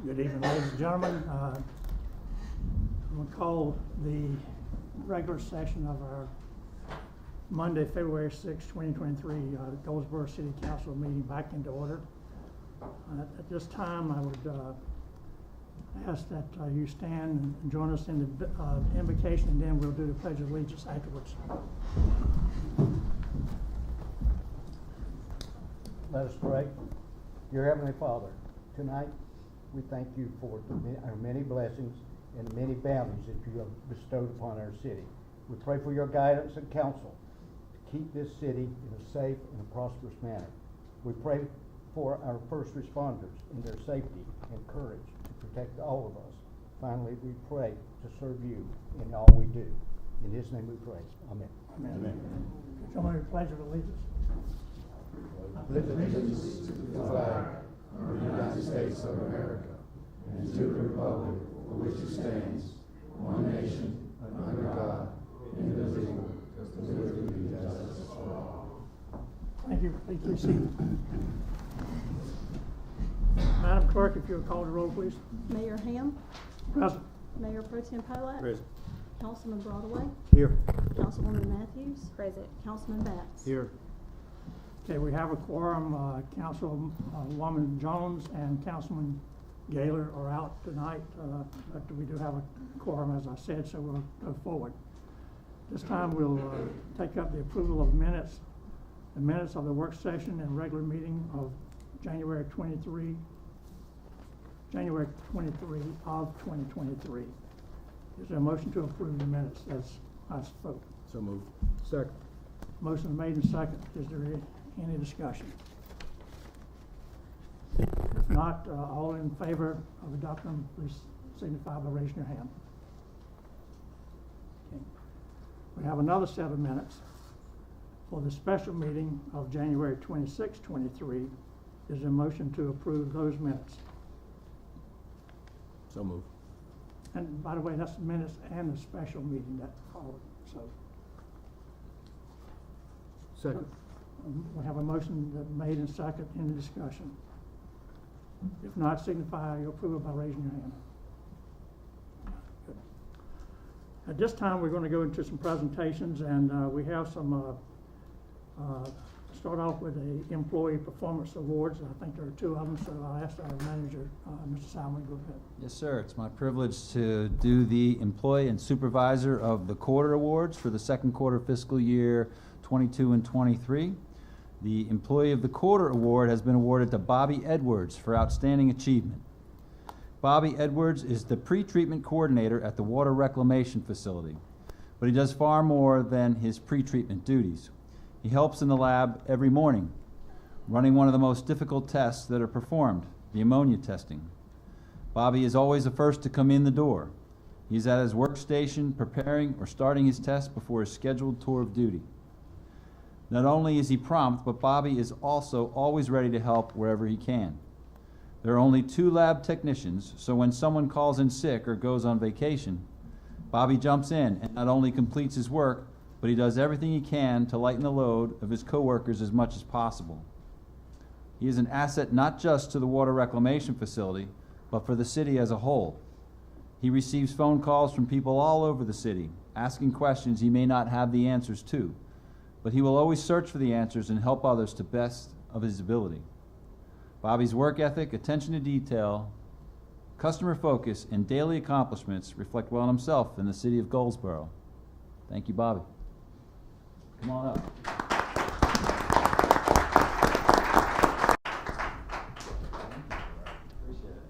Good evening, ladies and gentlemen. I'm going to call the regular session of our Monday, February 6, 2023 Goldsboro City Council meeting back into order. At this time, I would ask that you stand and join us in the invocation, and then we'll do the Pledge of Allegiance afterwards. Let us pray. Dear Heavenly Father, tonight we thank you for our many blessings and many bounties that you have bestowed upon our city. We pray for your guidance and counsel to keep this city in a safe and a prosperous manner. We pray for our first responders and their safety and courage to protect all of us. Finally, we pray to serve you in all we do. In his name we pray. Amen. Amen. Amen. Someone Pledge of Allegiance. Pledge allegiance to the flag of the United States of America and to the republic for which it stands, one nation, under God, indivisible, with liberty and justice for all. Thank you. Please be seated. Madam Clerk, if you would call the roll, please. Mayor Ham. Present. Mayor Pro Tem Polak. Present. Councilman Broadway. Here. Councilwoman Matthews. Present. Councilman Batts. Here. Okay, we have a quorum. Councilwoman Jones and Councilman Gaylor are out tonight, but we do have a quorum, as I said, so we'll go forward. This time we'll take up the approval of minutes, the minutes of the work session and regular meeting of January 23 of 2023. Is there a motion to approve the minutes as I spoke? So moved. Second. Motion made and second. Is there any discussion? If not, all in favor of adopting them, please signify by raising your hand. Okay. We have another set of minutes for the special meeting of January 26, 23. Is there a motion to approve those minutes? So moved. And by the way, that's the minutes and the special meeting that followed, so. Second. We have a motion made and second. Any discussion? If not, signify your approval by raising your hand. Good. At this time, we're going to go into some presentations, and we have some, start off with the Employee Performance Awards. I think there are two of them, so I'll ask our manager, Mr. Salmon, to go ahead. Yes, sir. It's my privilege to do the Employee and Supervisor of the Quarter Awards for the second quarter fiscal year 22 and 23. The Employee of the Quarter Award has been awarded to Bobby Edwards for outstanding achievement. Bobby Edwards is the pre-treatment coordinator at the Water Reclamation Facility, but he does far more than his pre-treatment duties. He helps in the lab every morning, running one of the most difficult tests that are performed, the ammonia testing. Bobby is always the first to come in the door. He's at his workstation preparing or starting his test before his scheduled tour of duty. Not only is he prompt, but Bobby is also always ready to help wherever he can. There are only 2 lab technicians, so when someone calls in sick or goes on vacation, Bobby jumps in and not only completes his work, but he does everything he can to lighten the load of his coworkers as much as possible. He is an asset not just to the Water Reclamation Facility, but for the city as a whole. He receives phone calls from people all over the city, asking questions he may not have the answers to, but he will always search for the answers and help others to best of his ability. Bobby's work ethic, attention to detail, customer focus, and daily accomplishments reflect well on himself in the city of Goldsboro. Thank you, Bobby. Come on up. Appreciate it.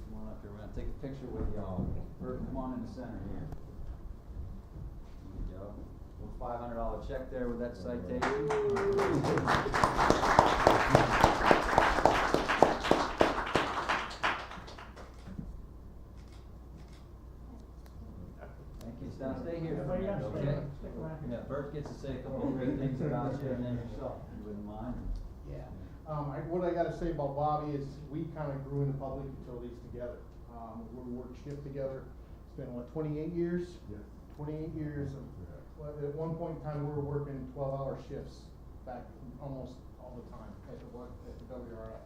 Come on up here. We're going to take a picture with y'all. Bert, come on in the center here. There you go. $500 check there with that citation. Thank you. Now stay here for a minute, okay? Yeah, Bert gets to say a couple of great things about you and then yourself, if you wouldn't mind. Yeah. What I got to say about Bobby is we kind of grew into public utilities together. We worked shift together. It's been, what, 28 years? Yeah. 28 years. Well, at one point in time, we were working 12-hour shifts back almost all the time at the WRF.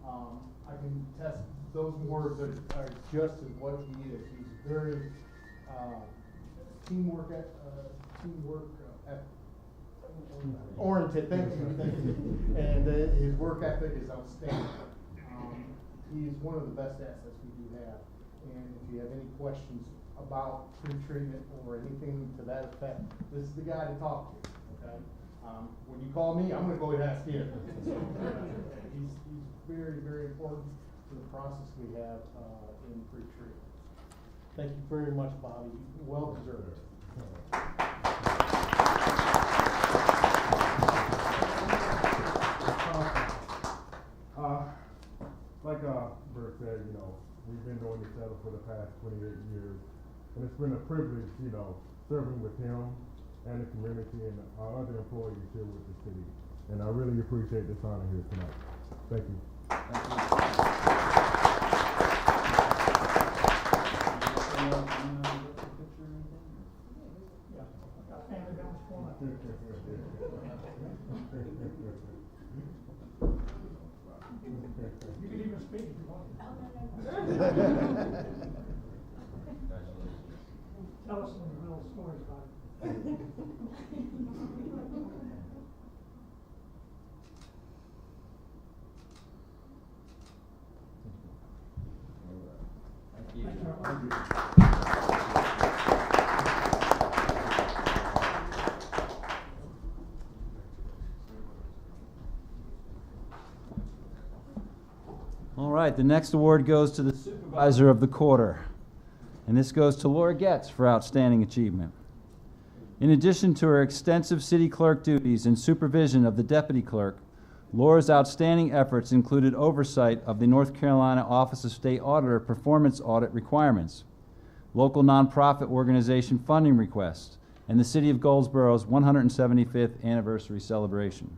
I can test those words are just as what he is. He's very, teamwork oriented, thank you. And his work ethic is outstanding. He's one of the best assets we do have. And if you have any questions about pre-treatment or anything to that effect, this is the guy to talk to, okay? When you call me, I'm gonna go and ask him. He's very, very important to the process we have in pre-treatment. Thank you very much, Bobby. Well deserved. Like Bert said, we've been doing each other for the past 28 years, and it's been a privilege, serving with him and the community and our other employees here with the city. And I really appreciate this honor here tonight. Thank you. You can even speak if you want. Tell us some little stories about it. All right, the next award goes to the Supervisor of the Quarter, and this goes to Laura Getz for outstanding achievement. In addition to her extensive city clerk duties and supervision of the deputy clerk, Laura's outstanding efforts included oversight of the North Carolina Office of State Auditor performance audit requirements, local nonprofit organization funding requests, and the City of Goldsboro's 175th anniversary celebration.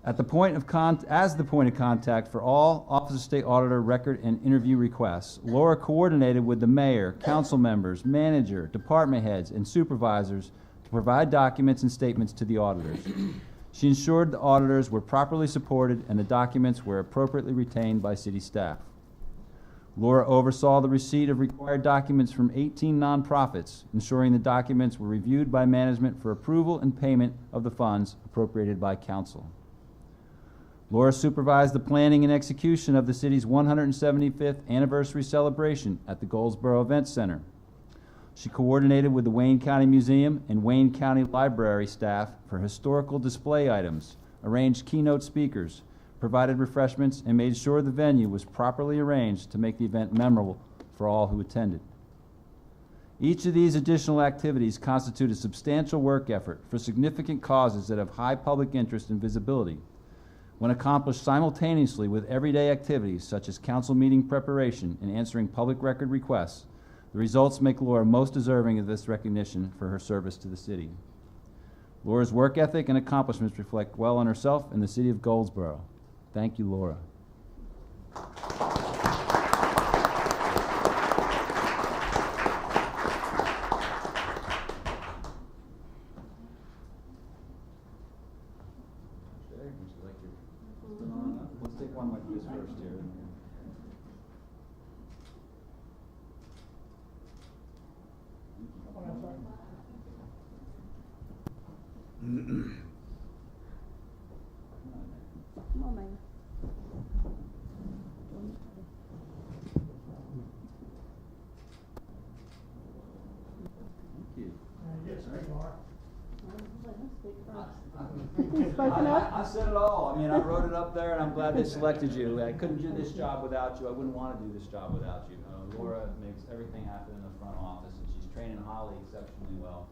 As the point of contact for all Office of State Auditor record and interview requests, Laura coordinated with the mayor, council members, manager, department heads, and supervisors to provide documents and statements to the auditors. She ensured the auditors were properly supported and the documents were appropriately retained by city staff. Laura oversaw the receipt of required documents from 18 nonprofits, ensuring the documents were reviewed by management for approval and payment of the funds appropriated by council. Laura supervised the planning and execution of the city's 175th anniversary celebration at the Goldsboro Event Center. She coordinated with the Wayne County Museum and Wayne County Library staff for historical display items, arranged keynote speakers, provided refreshments, and made sure the venue was properly arranged to make the event memorable for all who attended. Each of these additional activities constitute a substantial work effort for significant causes that have high public interest and visibility. When accomplished simultaneously with everyday activities such as council meeting preparation and answering public record requests, the results make Laura most deserving of this recognition for her service to the city. Laura's work ethic and accomplishments reflect well on herself and the city of Goldsboro. Thank you, Laura. Let's take one like this first here. Come on, man. Thank you. Yes, there you are. Spoken up? I said it all. I mean, I wrote it up there, and I'm glad they selected you. I couldn't do this job without you. I wouldn't want to do this job without you. Laura makes everything happen in the front office, and she's training Holly exceptionally well.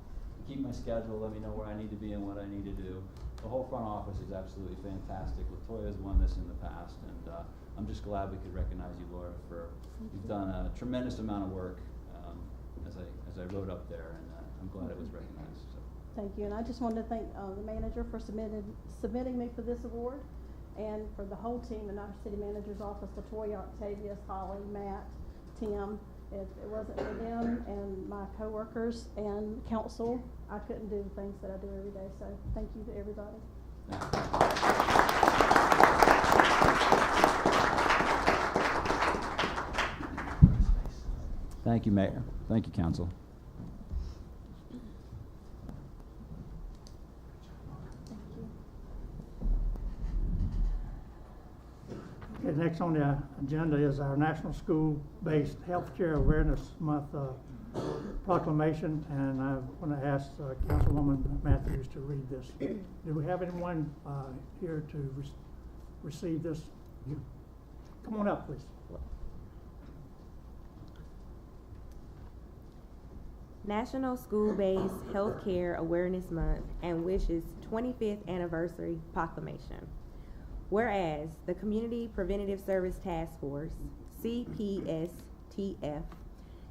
Keep my schedule, let me know where I need to be and what I need to do. The whole front office is absolutely fantastic. Latoya's won this in the past, and I'm just glad we could recognize you, Laura, for you've done a tremendous amount of work, as I wrote up there, and I'm glad it was recognized. So. Thank you, and I just wanted to thank the manager for submitting me for this award, and for the whole team in our city manager's office, Latoya, Octavius, Holly, Matt, Tim. If it wasn't for them and my coworkers and council, I couldn't do the things that I do every day. So thank you to everybody. Thank you. Thank you, Mayor. Thank you, Council. Okay, next on the agenda is our National School-Based Healthcare Awareness Month proclamation, and I want to ask Councilwoman Matthews to read this. Do we have anyone here to receive this? Come on up, please. National School-Based Healthcare Awareness Month and WISH's 25th Anniversary Proclamation. Whereas the Community Preventative Service Task Force, CPSTF,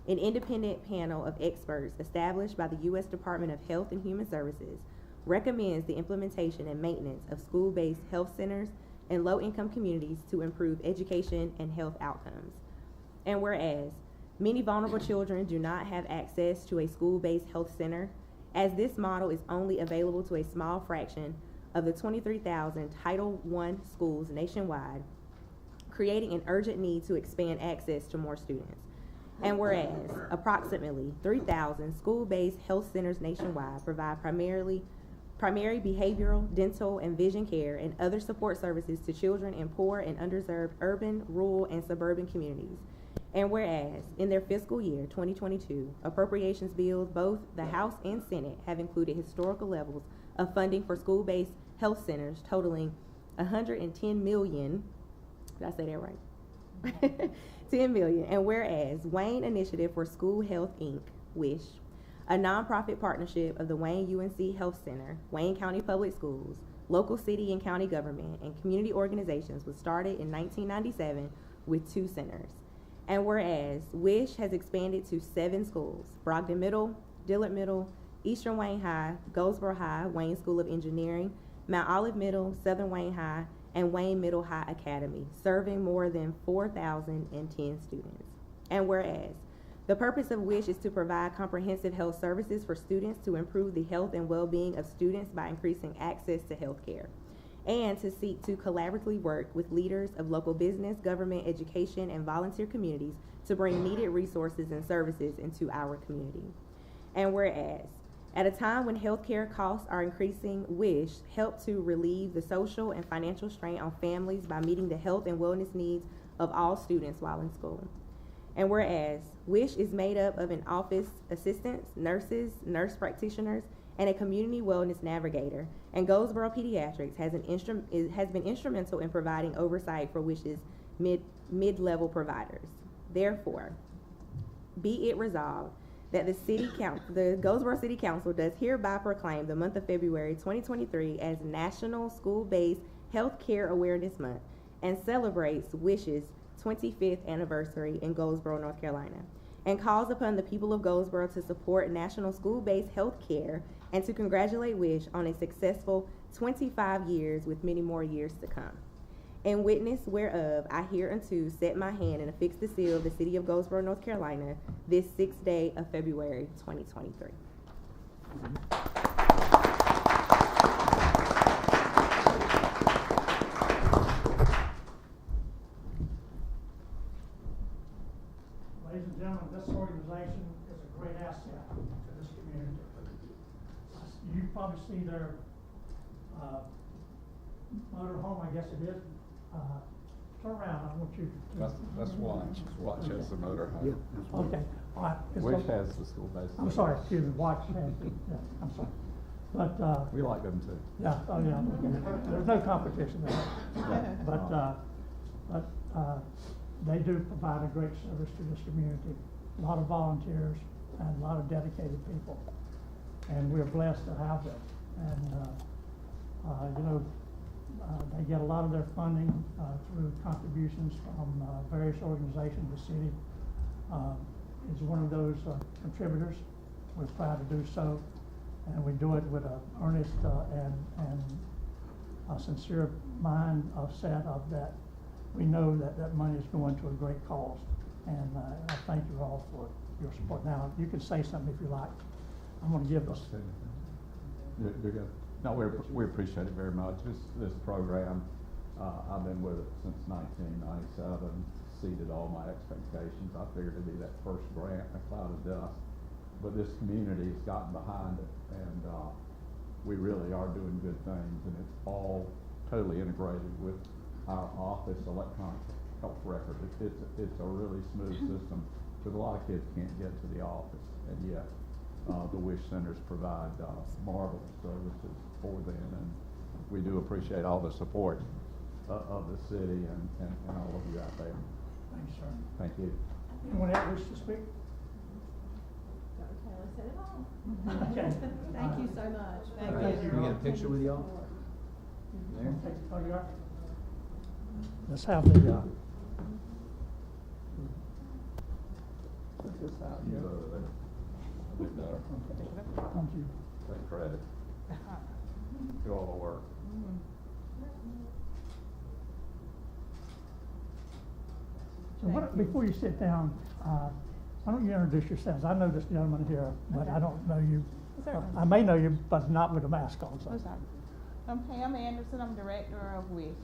an independent panel of experts established by the U.S. Department of Health and Human Services, recommends the implementation and maintenance of school-based health centers in low-income communities to improve education and health outcomes. And whereas many vulnerable children do not have access to a school-based health center, as this model is only available to a small fraction of the 23,000 Title I schools nationwide, creating an urgent need to expand access to more students. And whereas approximately 3,000 school-based health centers nationwide provide primary behavioral, dental, and vision care and other support services to children in poor and underserved urban, rural, and suburban communities. And whereas in their fiscal year 2022, appropriations bills, both the House and Senate, have included historical levels of funding for school-based health centers totaling $110 million. Did I say that right? 10 million. And whereas Wayne Initiative for School Health, Inc., WISH, a nonprofit partnership of the Wayne UNC Health Center, Wayne County Public Schools, local city and county government, and community organizations, was started in 1997 with 2 centers. And whereas WISH has expanded to 7 schools: Brogdon Middle, Dillard Middle, Eastern Wayne High, Goldsboro High, Wayne School of Engineering, Mount Olive Middle, Southern Wayne High, and Wayne Middle High Academy, serving more than 4,010 students. And whereas the purpose of WISH is to provide comprehensive health services for students to improve the health and well-being of students by increasing access to health care, and to seek to collaboratively work with leaders of local business, government, education, and volunteer communities to bring needed resources and services into our community. And whereas at a time when healthcare costs are increasing, WISH help to relieve the social and financial strain on families by meeting the health and wellness needs of all students while in school. And whereas WISH is made up of an office assistants, nurses, nurse practitioners, and a community wellness navigator, and Goldsboro Pediatrics has been instrumental in providing oversight for WISH's mid-level providers. Therefore, be it resolved that the Goldsboro City Council does hereby proclaim the month of February 2023 as National School-Based Healthcare Awareness Month and celebrates WISH's 25th anniversary in Goldsboro, North Carolina, and calls upon the people of Goldsboro to support national school-based health care and to congratulate WISH on a successful 25 years with many more years to come. In witness whereof, I hereunto set my hand and affix the seal of the city of Goldsboro, North Carolina, this 6th day of February 2023. Ladies and gentlemen, this organization is a great asset to this community. You probably see their motor home, I guess it is. Turn around, I want you to. That's Watch. Watch has the motor home. Okay, all right. Wish has the school-based. I'm sorry, excuse me, Watch has, yeah, I'm sorry. But, We like them too. yeah, oh, yeah, okay. There's no competition there. But they do provide a great service to this community. A lot of volunteers and a lot of dedicated people. And we're blessed to have them. And, they get a lot of their funding through contributions from various organizations. The city is one of those contributors. We're proud to do so. And we do it with an earnest and a sincere mind set of that. We know that that money is going to a great cause. And I thank you all for your support. Now, you can say something if you like. I'm going to give this. You're good. No, we appreciate it very much. This program, I've been with it since 1997, exceeded all my expectations. I figured it'd be that first grant in a cloud of dust. But this community has gotten behind it, and we really are doing good things, and it's all totally integrated with our office electronic health record. It's a really smooth system, because a lot of kids can't get to the office, and yet the WISH centers provide marvelous services for them, and we do appreciate all the support of the city and all of you out there. Thanks, sir. Thank you. Anyone else wish to speak? Dr. Taylor said it all. Okay. Thank you so much. Thank you. Can we get a picture with y'all? There. Take the photograph. Let's have the, put this out You here. go over there. A bit better. Thank you. Take credit. Do all the work. So before you sit down, why don't you introduce yourselves? I know this gentleman here, but I don't know you. Certainly. I may know you, but not with a mask on, so. Oh, sorry. I'm Pam Anderson, I'm Director of WISH.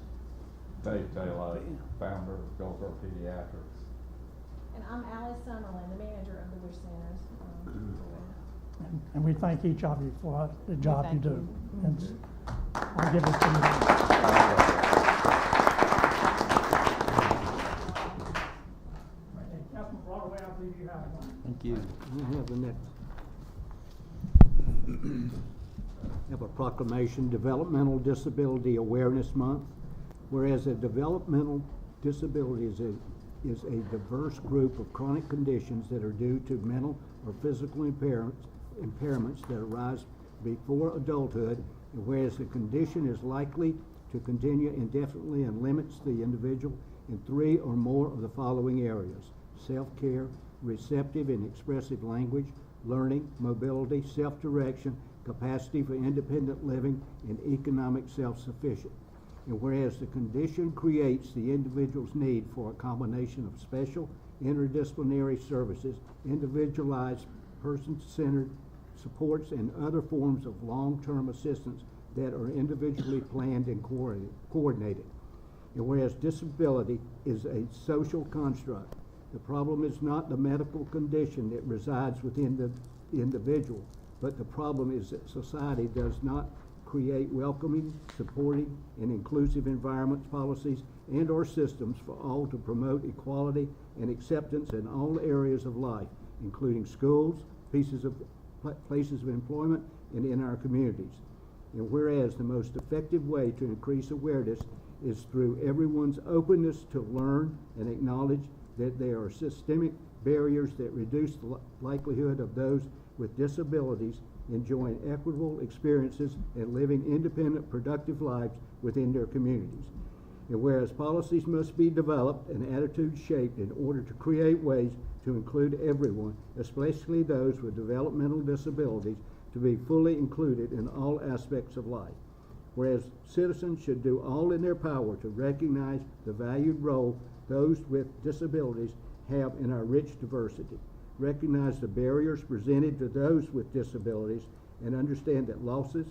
Dave Taylor, founder of Goldsboro Pediatrics. And I'm Alice Summerlin, the manager of the WISH Centers. And we thank each of you for the job you Thank do. you. And I'll give this to you. Councilman Broadway, I believe you have one. Thank you. I have the next. Have a proclamation, Developmental Disability Awareness Month. Whereas a developmental disability is a diverse group of chronic conditions that are due to mental or physical impairments that arise before adulthood, and whereas the condition is likely to continue indefinitely and limits the individual in 3 or more of the following areas: self-care, receptive and expressive language, learning, mobility, self-direction, capacity for independent living, and economic self-sufficient. And whereas the condition creates the individual's need for a combination of special interdisciplinary services, individualized, person-centered supports, and other forms of long-term assistance that are individually planned and coordinated. And whereas disability is a social construct, the problem is not the medical condition that resides within the individual, but the problem is that society does not create welcoming, supporting, and inclusive environments, policies, and or systems for all to promote equality and acceptance in all areas of life, including schools, places of employment, and in our communities. And whereas the most effective way to increase awareness is through everyone's openness to learn and acknowledge that there are systemic barriers that reduce the likelihood of those with disabilities enjoying equitable experiences and living independent, productive lives within their communities. And whereas policies must be developed and attitudes shaped in order to create ways to include everyone, especially those with developmental disabilities, to be fully included in all aspects of life. Whereas citizens should do all in their power to recognize the valued role those with disabilities have in our rich diversity, recognize the barriers presented to those with disabilities, and understand that losses,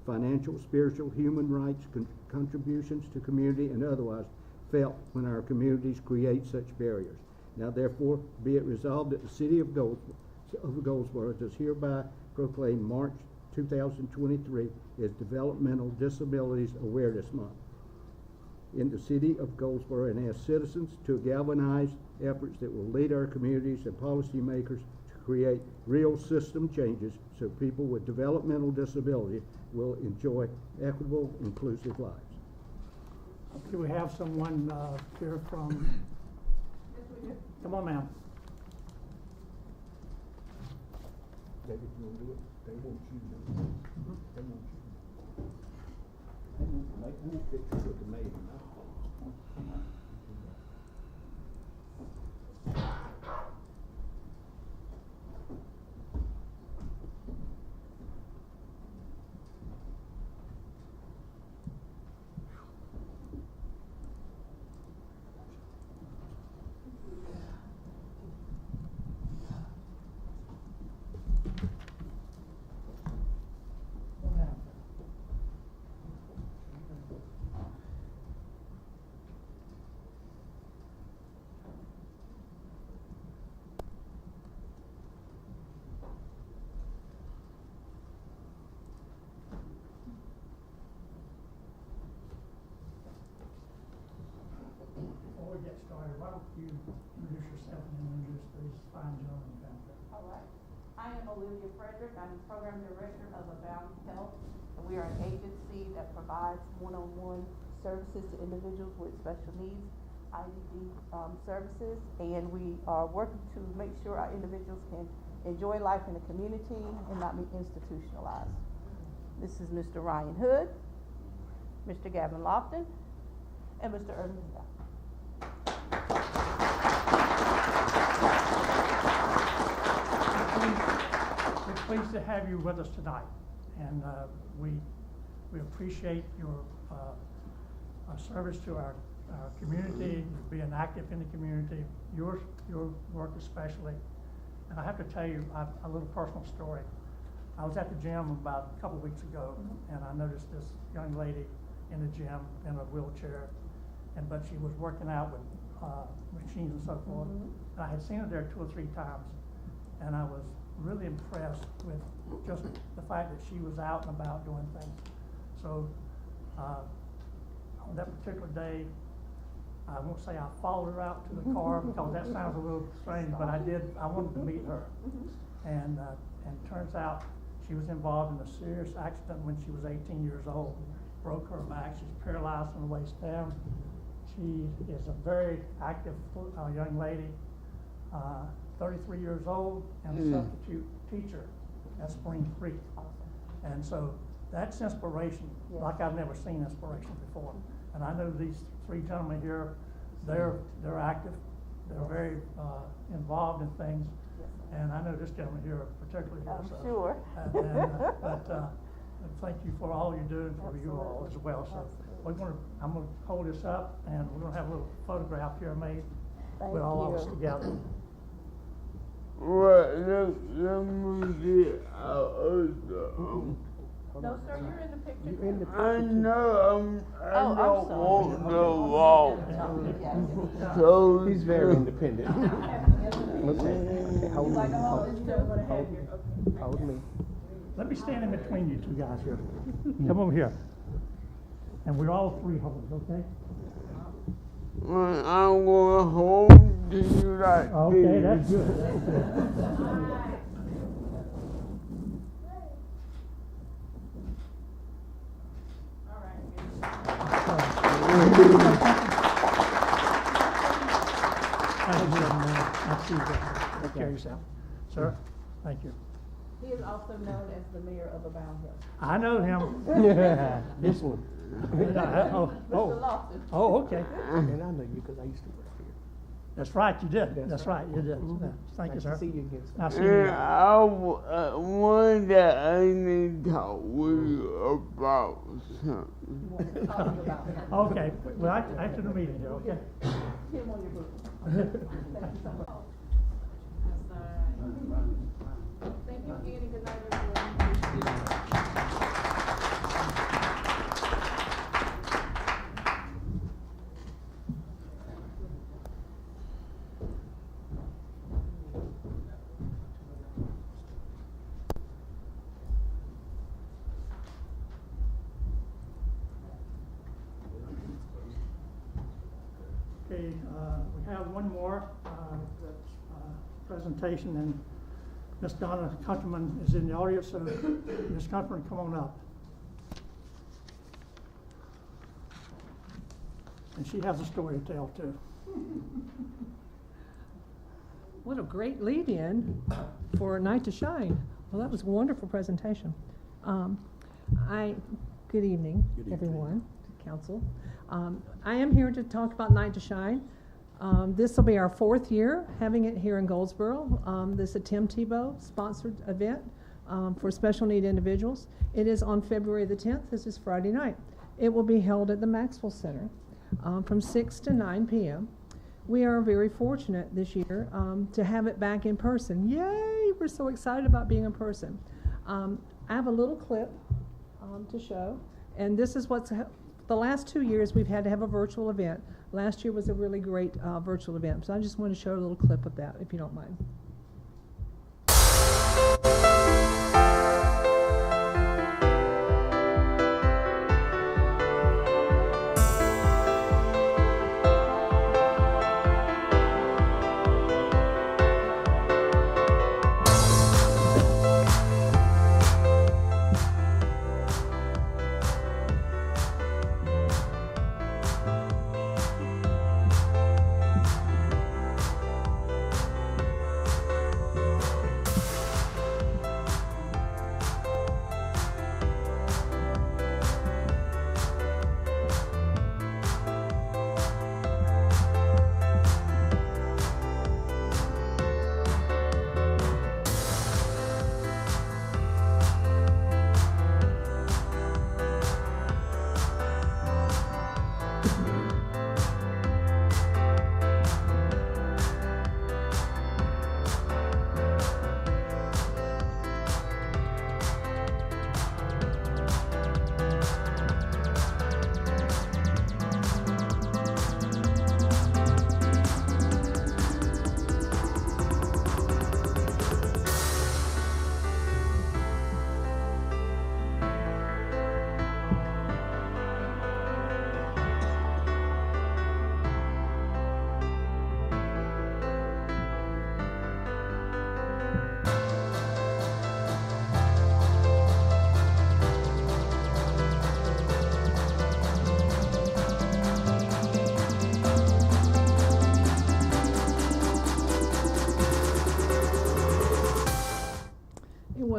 financial, spiritual, human rights, contributions to community, and otherwise felt when our communities create such barriers. Now therefore be it resolved that the City of Goldsboro does hereby proclaim March 2023 as Developmental Disabilities Awareness Month in the City of Goldsboro, and ask citizens to galvanize efforts that will lead our communities and policymakers to create real system changes so people with developmental disability will enjoy equitable, inclusive lives. Do we have someone here from? Come on, ma'am. David, you want to do it? They want you to do it. They want you. They want pictures with the maiden. introduce yourself and then introduce these fine gentlemen down there. All right. I am Olivia Frederick. I'm the Program Director of Abound Health. And we are an agency that provides one-on-one services to individuals with special needs, IDD services. And we are working to make sure our individuals can enjoy life in the community and not be institutionalized. This is Mr. Ryan Hood, Mr. Gavin Lofton, and Mr. Irvin Scott. We're pleased to have you with us tonight, and we appreciate your service to our community, being active in the community, your work especially. And I have to tell you a little personal story. I was at the gym about a couple of weeks ago, and I noticed this young lady in the gym in a wheelchair, but she was working out with machines and so forth. And I had seen her there 2 or 3 times, and I was really impressed with just the fact that she was out and about doing things. So on that particular day, I won't say I followed her out to the car because that sounds a little strange, but I did. I wanted to meet her, and turns out she was involved in a serious accident when she was 18 years old. Broke her back. She's paralyzed from the waist down. She is a very active young lady, 33 years old, and a substitute teacher at Spring Creek. And so that's inspiration, like I've never seen inspiration before. And I know these 3 gentlemen here, they're active, they're very involved in things. And I know this gentleman here particularly. I'm sure. But thank you for all you're doing for you all as well. So I'm gonna hold this up, and we're gonna have a little photograph here made with all of us together. Let me get out. No, sir, you're in the picture. You in the I know I I'm don't sorry. want to walk. Yes. So He's very independent. Okay, hold Like, me, oh, it's still gonna have your, okay. hold me. Let me stand in between you 2 guys here. Come over here. And we're all 3 holders, okay? I'm going home to you like Okay, this. that's good. All right. Thank you, I see you guys. Take care of yourself. Sir, thank you. He is also known as the mayor of Abound Health. I know him. This one. Oh, Mr. Lawson. oh, okay. And I know you because I used to work here. That's right, you did. That's That's right, you did. Mhm. Yeah. Thank you, Nice sir. to see you again, sir. Nice to see you. And one that I need to talk with you about something. You want to talk about him. Okay, well, after the meeting here, okay? Him on your book. Thank you so much. Thank you again, and good night, everyone. Okay, we have one more that's presentation, and Miss Donna Countryman is in the audience, so Miss Countryman, come on up. And she has a story to tell too. What a great lead-in for a night to shine. Well, that was a wonderful presentation. Good evening, everyone, council. I am here to talk about Night to Shine. This will be our 4th year having it here in Goldsboro. This is a Tim Tebow sponsored event for special need individuals. It is on February the 10th. This is Friday night. It will be held at the Maxwell Center from 6 to 9 p.m. We are very fortunate this year to have it back in person. Yay! We're so excited about being in person. I have a little clip to show, and this is what's the last 2 years we've had to have a virtual event. Last year was a really great virtual event, so I just want to show a little clip of that, if you don't mind.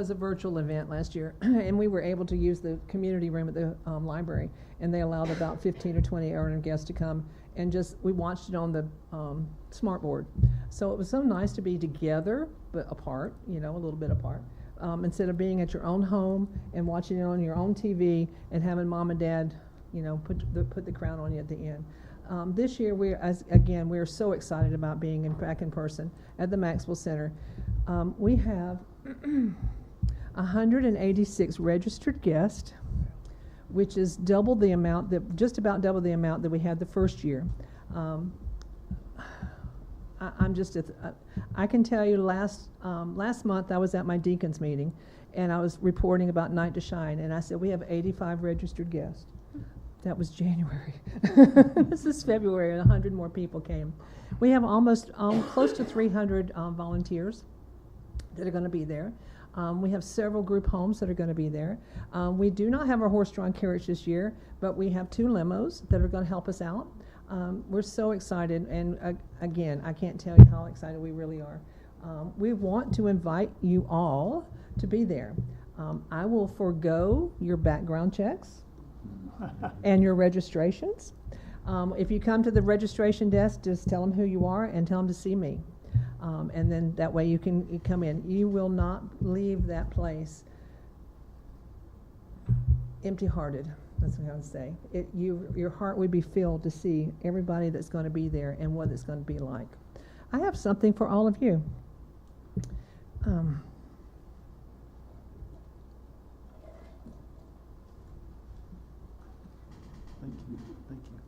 was a virtual event last year, and we were able to use the community room at the library, and they allowed about 15 or 20 earner guests to come, and we watched it on the smart board. So it was so nice to be together, but apart, a little bit apart, instead of being at your own home and watching it on your own TV and having mom and dad, put the crown on you at the end. This year, we are so excited about being back in person at the Maxwell Center. We have 186 registered guests, which is just about double the amount that we had the first year. I can tell you last month I was at my deacons meeting, and I was reporting about Night to Shine, and I said we have 85 registered guests. That was January. This is February, and 100 more people came. We have almost close to 300 volunteers that are going to be there. We have several group homes that are going to be there. We do not have our horse-drawn carriage this year, but we have 2 limos that are going to help us out. We're so excited, and again, I can't tell you how excited we really are. We want to invite you all to be there. I will forego your background checks and your registrations. If you come to the registration desk, just tell them who you are and tell them to see me. And then that way you come in. You will not leave that place empty-hearted. That's what I would say. Your heart would be filled to see everybody that's going to be there and what it's going to be like. I have something for all of you. Thank you, thank you.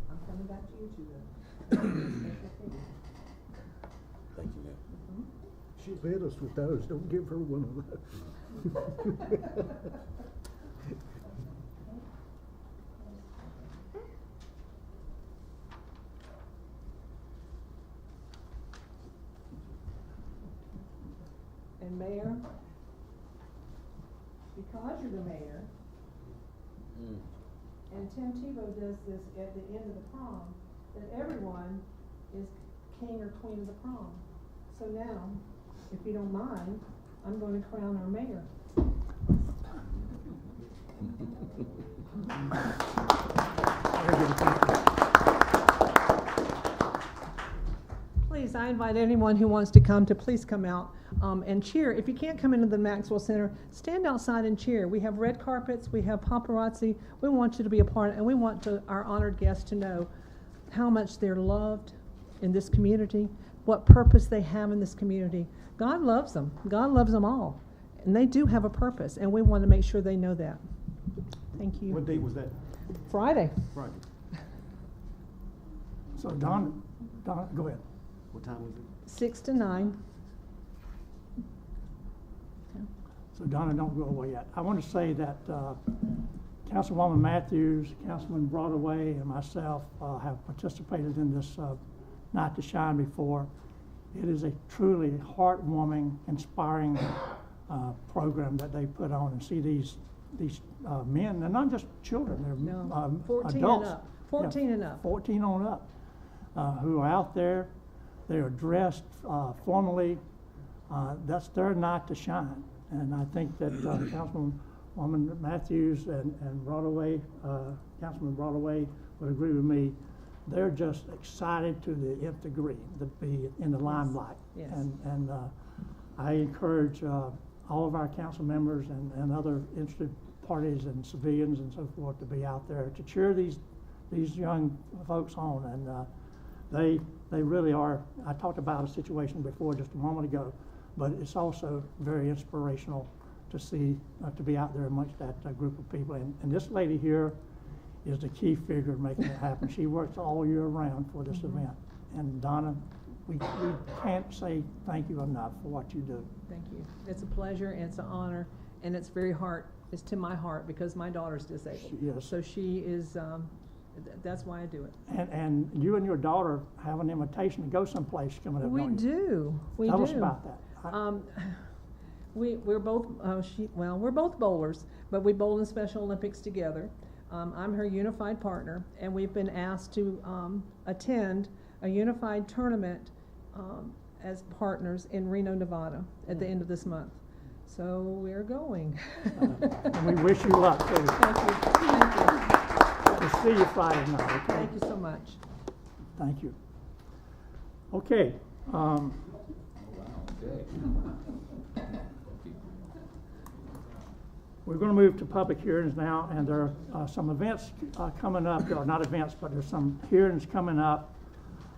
I'm coming back to you too. Thank you, ma'am. She fed us with those, don't give her one of those. And Mayor, because you're the mayor, and Tim Tebow does this at the end of the prom, that everyone is king or queen of the prom. So now, if you don't mind, I'm going to crown our mayor. Please, I invite anyone who wants to come to please come out and cheer. If you can't come into the Maxwell Center, stand outside and cheer. We have red carpets, we have paparazzi. We want you to be a part, and we want our honored guests to know how much they're loved in this community, what purpose they have in this community. God loves them. God loves them all. And they do have a purpose, and we want to make sure they know that. Thank you. What date was that? Friday. Friday. So Don, go ahead. What time was it? 6 to 9. So Donna, don't go away yet. I want to say that Councilwoman Matthews, Councilman Broadway, and myself have participated in this Night to Shine before. It is a truly heartwarming, inspiring program that they put on, and see these men. They're not just children; they're 14 adults. and up. 14 and up. 14 on up, who are out there. They are dressed formally. That's their night to shine. And I think that Councilwoman Matthews and Broadway, Councilman Broadway would agree with me. They're just excited to the nth degree to be in the limelight. Yes. And I encourage all of our council members and other interested parties and civilians and so forth to be out there to cheer these young folks on. And they really are. I talked about a situation before just a moment ago, but it's also very inspirational to see, to be out there amongst that group of people. And this lady here is the key figure making it happen. She works all year round for this event. And Donna, we can't say thank you enough for what you do. Thank you. It's a pleasure and it's an honor, and it's it's to my heart because my daughter's disabled. Yes. So she is, that's why I do it. And you and your daughter have an invitation to go someplace coming up. We don't you? do. We Tell do. us about that. We're both we're both bowlers, but we bowl in Special Olympics together. I'm her unified partner, and we've been asked to attend a unified tournament as partners in Reno, Nevada at the end of this month. So we're going. And we wish you luck, too. Thank you. Thank you. We'll see you Friday night, okay? Thank you so much. Thank you. Okay, we're going to move to public hearings now, and there are some events coming up, or not events, but there's some hearings coming up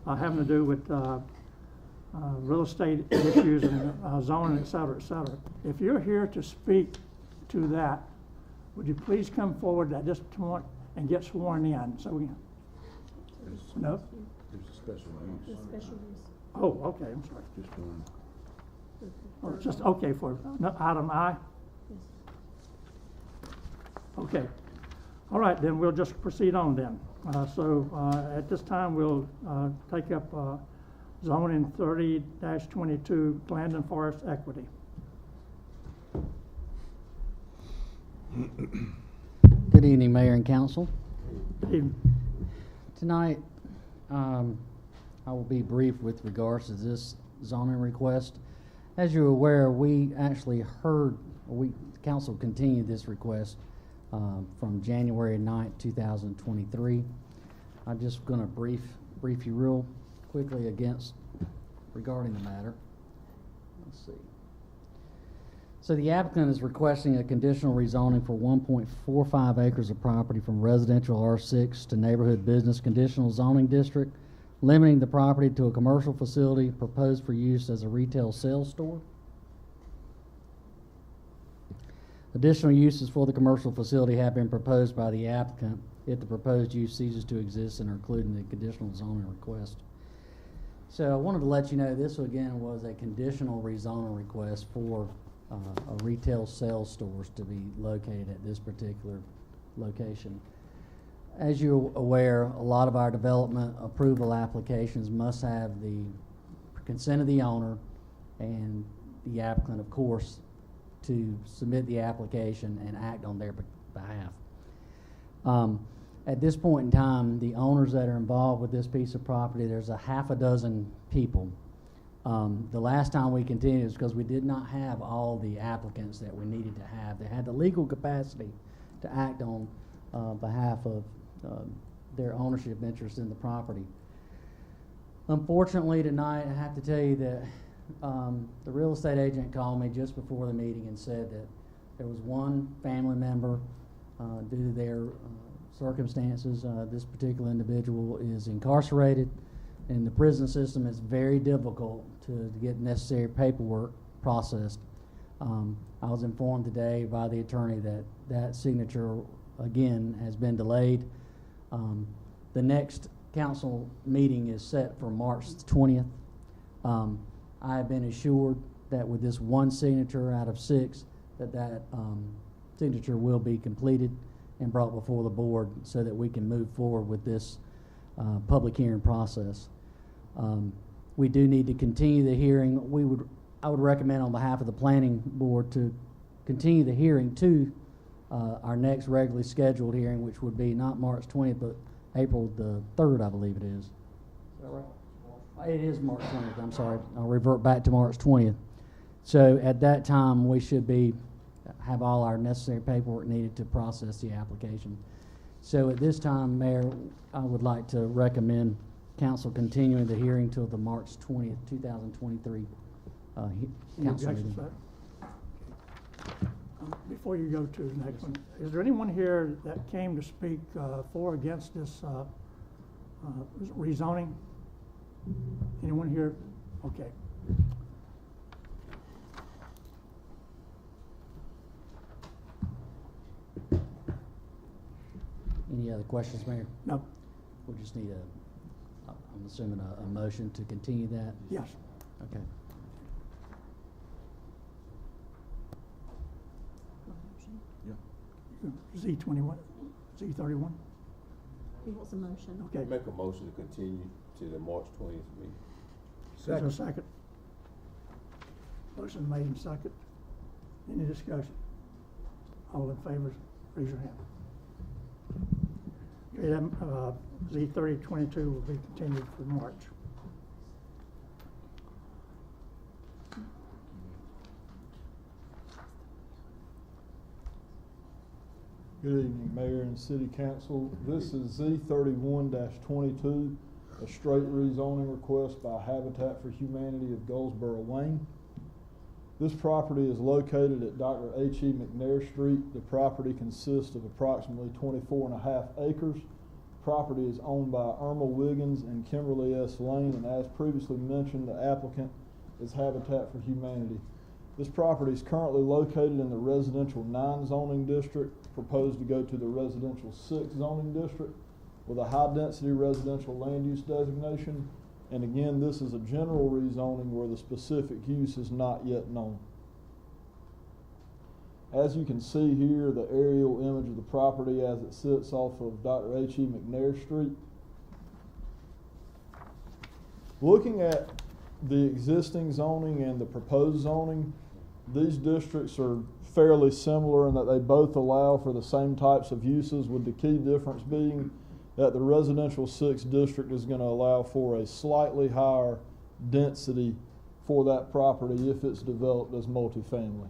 having to do with real estate issues and zoning, et cetera, et cetera. If you're here to speak to that, would you please come forward at this point and get sworn in? So we, no? There's a special use. Special use. Oh, okay, I'm sorry. Just one. Oh, it's just, okay, for item I? Okay. All right, then we'll just proceed on then. At this time, we'll take up zoning 30-22, land and forest equity. Good evening, Mayor and Council. Good evening. Tonight, I will be brief with regards to this zoning request. As you're aware, we actually heard, Council continued this request from January 9th, 2023. I'm just going to brief you real quickly regarding the matter. Let's see. So the applicant is requesting a conditional rezoning for 1.45 acres of property from residential R6 to neighborhood business conditional zoning district, limiting the property to a commercial facility proposed for use as a retail sales store. Additional uses for the commercial facility have been proposed by the applicant if the proposed use ceases to exist and are included in the conditional zoning request. So I wanted to let you know this again was a conditional rezoning request for a retail sales stores to be located at this particular location. As you're aware, a lot of our development approval applications must have the consent of the owner and the applicant, of course, to submit the application and act on their behalf. At this point in time, the owners that are involved with this piece of property, there's a half a dozen people. The last time we continued is because we did not have all the applicants that we needed to have. They had the legal capacity to act on behalf of their ownership interest in the property. Unfortunately, tonight, I have to tell you that the real estate agent called me just before the meeting and said that there was one family member, due to their circumstances, this particular individual is incarcerated, and the prison system is very difficult to get necessary paperwork processed. I was informed today by the attorney that that signature, again, has been delayed. The next council meeting is set for March 20th. I have been assured that with this one signature out of 6, that signature will be completed and brought before the board so that we can move forward with this public hearing process. We do need to continue the hearing. I would recommend on behalf of the planning board to continue the hearing to our next regularly scheduled hearing, which would be not March 20th, but April the 3rd, I believe it is. Is that right? It is March 20th, I'm sorry. I'll revert back to March 20th. So at that time, we should have all our necessary paperwork needed to process the application. So at this time, Mayor, I would like to recommend council continuing the hearing till the March 20th, 2023 Any council objections, meeting. sir? Before you go to the next one, is there anyone here that came to speak for or against this rezoning? Anyone here? Okay. Any other questions, Mayor? No. We just need I'm assuming a motion to continue that? Yes. Okay. Z21, Z31? He wants a motion. Okay. Make a motion to continue to the March 20th meeting. Is there a second? Motion made and second. Any discussion? All in favor, raise your hand. Z3022 will be continued for March. Good evening, Mayor and City Council. This is Z31-22, a straight rezoning request by Habitat for Humanity of Goldsboro, Wayne. This property is located at Dr. H.E. McNair Street. The property consists of approximately 24.5 acres. Property is owned by Irma Wiggins and Kimberly S. Lane, and as previously mentioned, the applicant is Habitat for Humanity. This property is currently located in the residential 9 zoning district, proposed to go to the residential 6 zoning district with a high density residential land use designation. And again, this is a general rezoning where the specific use is not yet known. As you can see here, the aerial image of the property as it sits off of Dr. H.E. McNair Street. Looking at the existing zoning and the proposed zoning, these districts are fairly similar in that they both allow for the same types of uses, with the key difference being that the residential 6 district is going to allow for a slightly higher density for that property if it's developed as multifamily.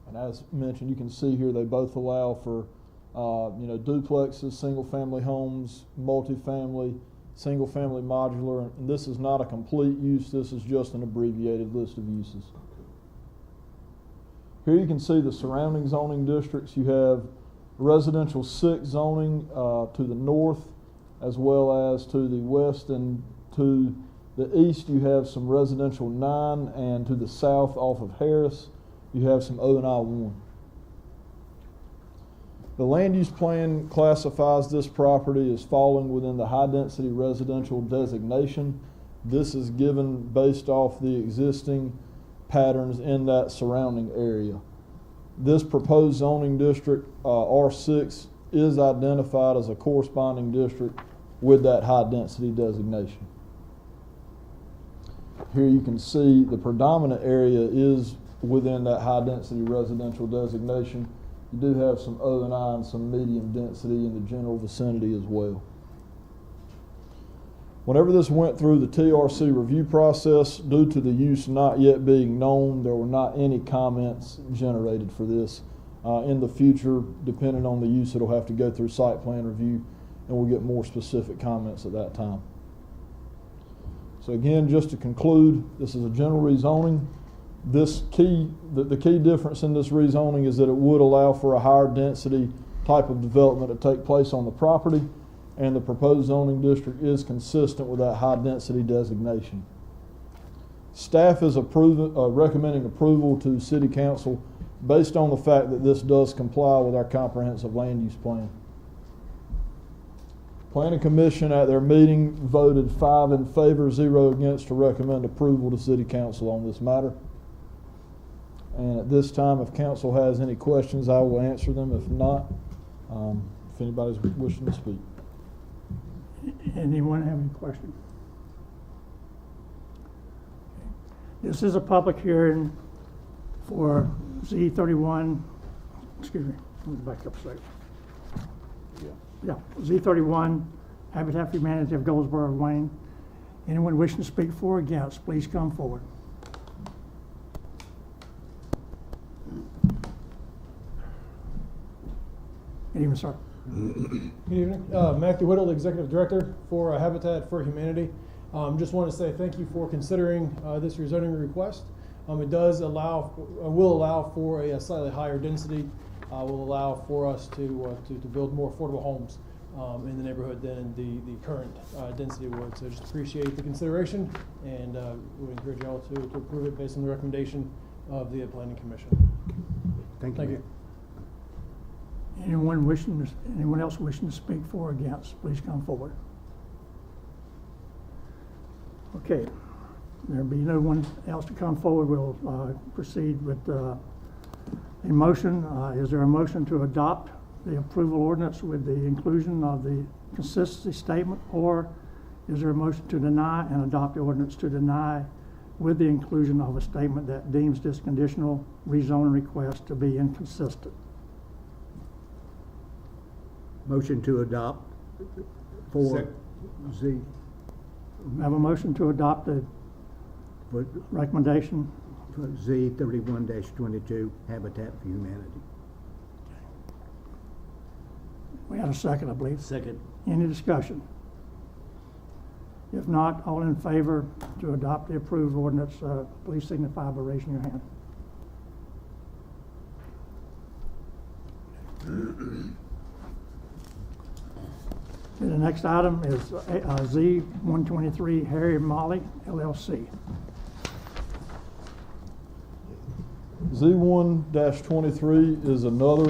And as mentioned, you can see here they both allow for duplexes, single family homes, multifamily, single family modular, and this is not a complete use, this is just an abbreviated list of uses. Here you can see the surrounding zoning districts. You have residential 6 zoning to the north, as well as to the west, and to the east you have some residential 9, and to the south off of Harris you have some O&I 1. The land use plan classifies this property as falling within the high density residential designation. This is given based off the existing patterns in that surrounding area. This proposed zoning district, R6, is identified as a corresponding district with that high density designation. Here you can see the predominant area is within that high density residential designation. You do have some O&I and some medium density in the general vicinity as well. Whenever this went through the TRC review process, due to the use not yet being known, there were not any comments generated for this. In the future, depending on the use, it'll have to go through site plan review, and we'll get more specific comments at that time. So again, just to conclude, this is a general rezoning. The key difference in this rezoning is that it would allow for a higher density type of development to take place on the property, and the proposed zoning district is consistent with that high density designation. Staff is recommending approval to City Council based on the fact that this does comply with our comprehensive land use plan. Planning Commission at their meeting voted 5 in favor, 0 against to recommend approval to City Council on this matter. And at this time, if council has any questions, I will answer them. If not, if anybody's wishing to speak. Anyone have any questions? This is a public hearing for Z31, excuse me, let me back up a second. Yeah, Z31, Habitat for Humanity of Goldsboro, Wayne. Anyone wishing to speak for or against, please come forward. Good evening, sir. Good evening. Matthew Whittle, the Executive Director for Habitat for Humanity. Just want to say thank you for considering this rezoning request. It does will allow for a slightly higher density, will allow for us to build more affordable homes in the neighborhood than the current density would. So just appreciate the consideration, and would encourage you all to approve it based on the recommendation of the Planning Commission. Thank you. Anyone else wishing to speak for or against, please come forward. Okay, there'll be no one else to come forward. We'll proceed with a motion. Is there a motion to adopt the approval ordinance with the inclusion of the consistency statement, or is there a motion to deny and adopt the ordinance to deny with the inclusion of a statement that deems this conditional rezoning request to be inconsistent? Motion to adopt for Z. I have a motion to adopt the For recommendation. for Z 31-22, Habitat for Humanity. We had a second, I believe. Second. Any discussion? If not, all in favor to adopt the approved ordinance, please signify by raising your hand. Okay, the next item is Z 123 Harry Molly LLC. Z1-23 is another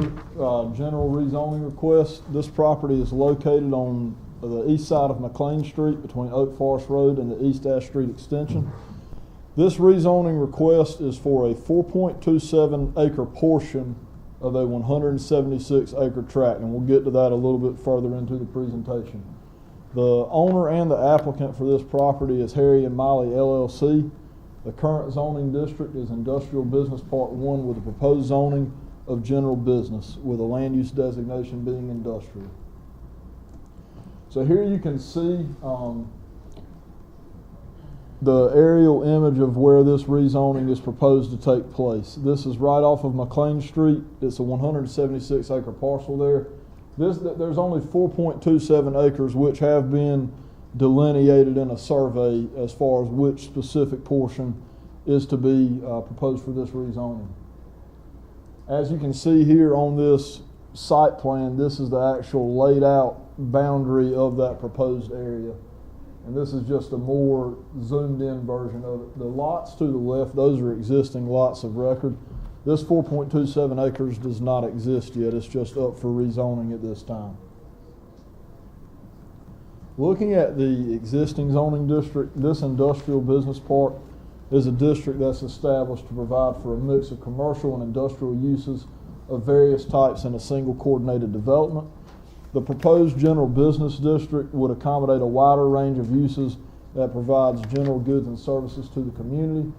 general rezoning request. This property is located on the east side of McLean Street between Oak Forest Road and the East Ash Street extension. This rezoning request is for a 4.27 acre portion of a 176 acre tract, and we'll get to that a little bit further into the presentation. The owner and the applicant for this property is Harry and Molly LLC. The current zoning district is Industrial Business Part 1 with a proposed zoning of general business with a land use designation being industrial. So here you can see the aerial image of where this rezoning is proposed to take place. This is right off of McLean Street. It's a 176 acre parcel there. There's only 4.27 acres which have been delineated in a survey as far as which specific portion is to be proposed for this rezoning. As you can see here on this site plan, this is the actual laid out boundary of that proposed area. And this is just a more zoomed in version of it. The lots to the left, those are existing lots of record. This 4.27 acres does not exist yet. It's just up for rezoning at this time. Looking at the existing zoning district, this industrial business park is a district that's established to provide for a mix of commercial and industrial uses of various types in a single coordinated development. The proposed general business district would accommodate a wider range of uses that provides general goods and services to the community.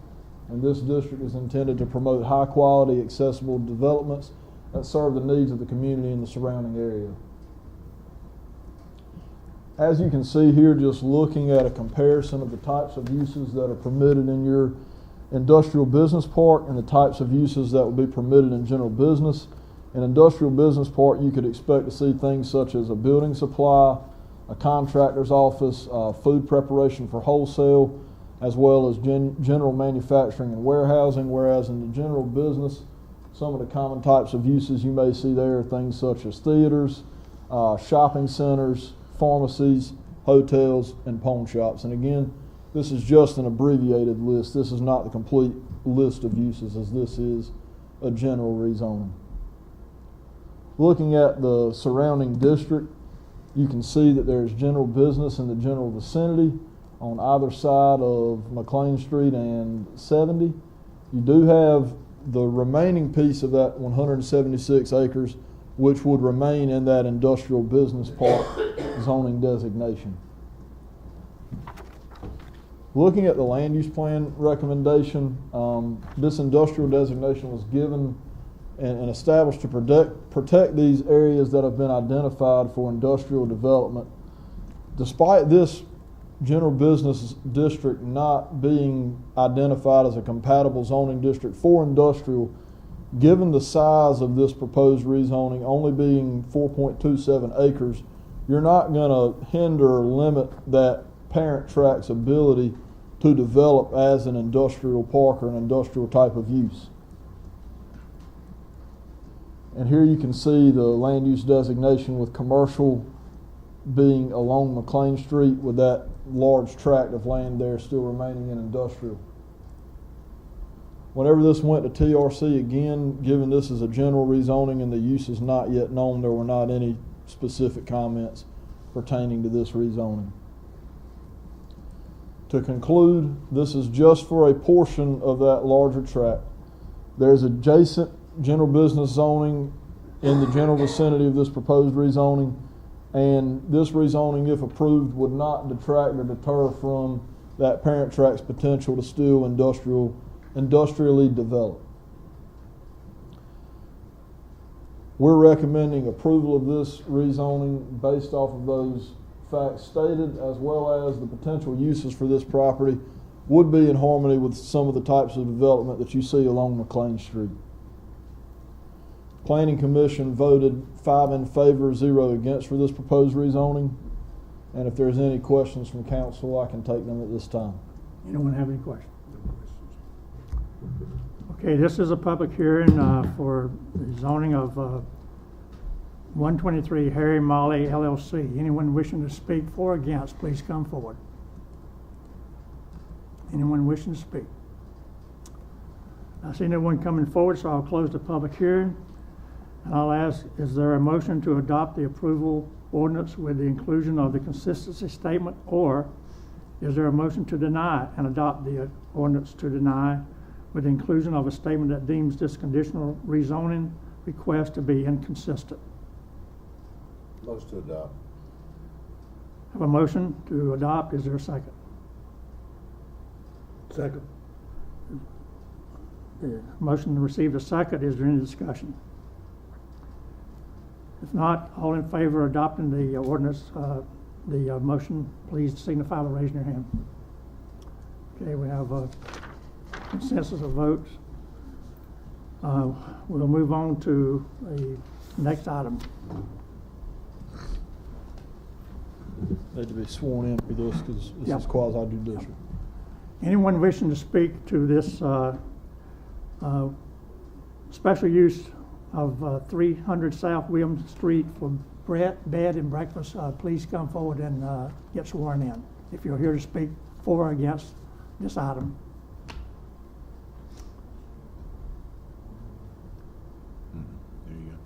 And this district is intended to promote high quality, accessible developments that serve the needs of the community and the surrounding area. As you can see here, just looking at a comparison of the types of uses that are permitted in your industrial business park and the types of uses that will be permitted in general business. In industrial business park, you could expect to see things such as a building supply, a contractor's office, food preparation for wholesale, as well as general manufacturing and warehousing, whereas in the general business, some of the common types of uses you may see there are things such as theaters, shopping centers, pharmacies, hotels, and pawn shops. And again, this is just an abbreviated list. This is not the complete list of uses, as this is a general rezoning. Looking at the surrounding district, you can see that there's general business in the general vicinity on either side of McLean Street and 70. You do have the remaining piece of that 176 acres, which would remain in that industrial business park zoning designation. Looking at the land use plan recommendation, this industrial designation was given and established to protect these areas that have been identified for industrial development. Despite this general business district not being identified as a compatible zoning district for industrial, given the size of this proposed rezoning only being 4.27 acres, you're not going to hinder or limit that parent tract's ability to develop as an industrial park or an industrial type of use. And here you can see the land use designation with commercial being along McLean Street with that large tract of land there still remaining in industrial. Whenever this went to TRC, again, given this is a general rezoning and the use is not yet known, there were not any specific comments pertaining to this rezoning. To conclude, this is just for a portion of that larger tract. There's adjacent general business zoning in the general vicinity of this proposed rezoning, and this rezoning, if approved, would not detract or deter from that parent tract's potential to still industrially develop. We're recommending approval of this rezoning based off of those facts stated, as well as the potential uses for this property would be in harmony with some of the types of development that you see along McLean Street. Planning Commission voted 5 in favor, 0 against for this proposed rezoning. And if there's any questions from council, I can take them at this time. Anyone have any questions? Okay, this is a public hearing for the zoning of 123 Harry Molly LLC. Anyone wishing to speak for or against, please come forward. Anyone wishing to speak? I see no one coming forward, so I'll close the public hearing. And I'll ask, is there a motion to adopt the approval ordinance with the inclusion of the consistency statement, or is there a motion to deny and adopt the ordinance to deny with the inclusion of a statement that deems this conditional rezoning request to be inconsistent? Motion to adopt. Have a motion to adopt. Is there a second? Second. The motion received a second. Is there any discussion? If not, all in favor of adopting the ordinance, the motion, please signify by raising your hand. Okay, we have a consensus of votes. We'll move on to the next item. Need to be sworn in for this because this is quasi-judicial. Anyone wishing to speak to this special use of 300 South Williams Street for bed and breakfast, please come forward and get sworn in if you're here to speak for or against this item. There you go.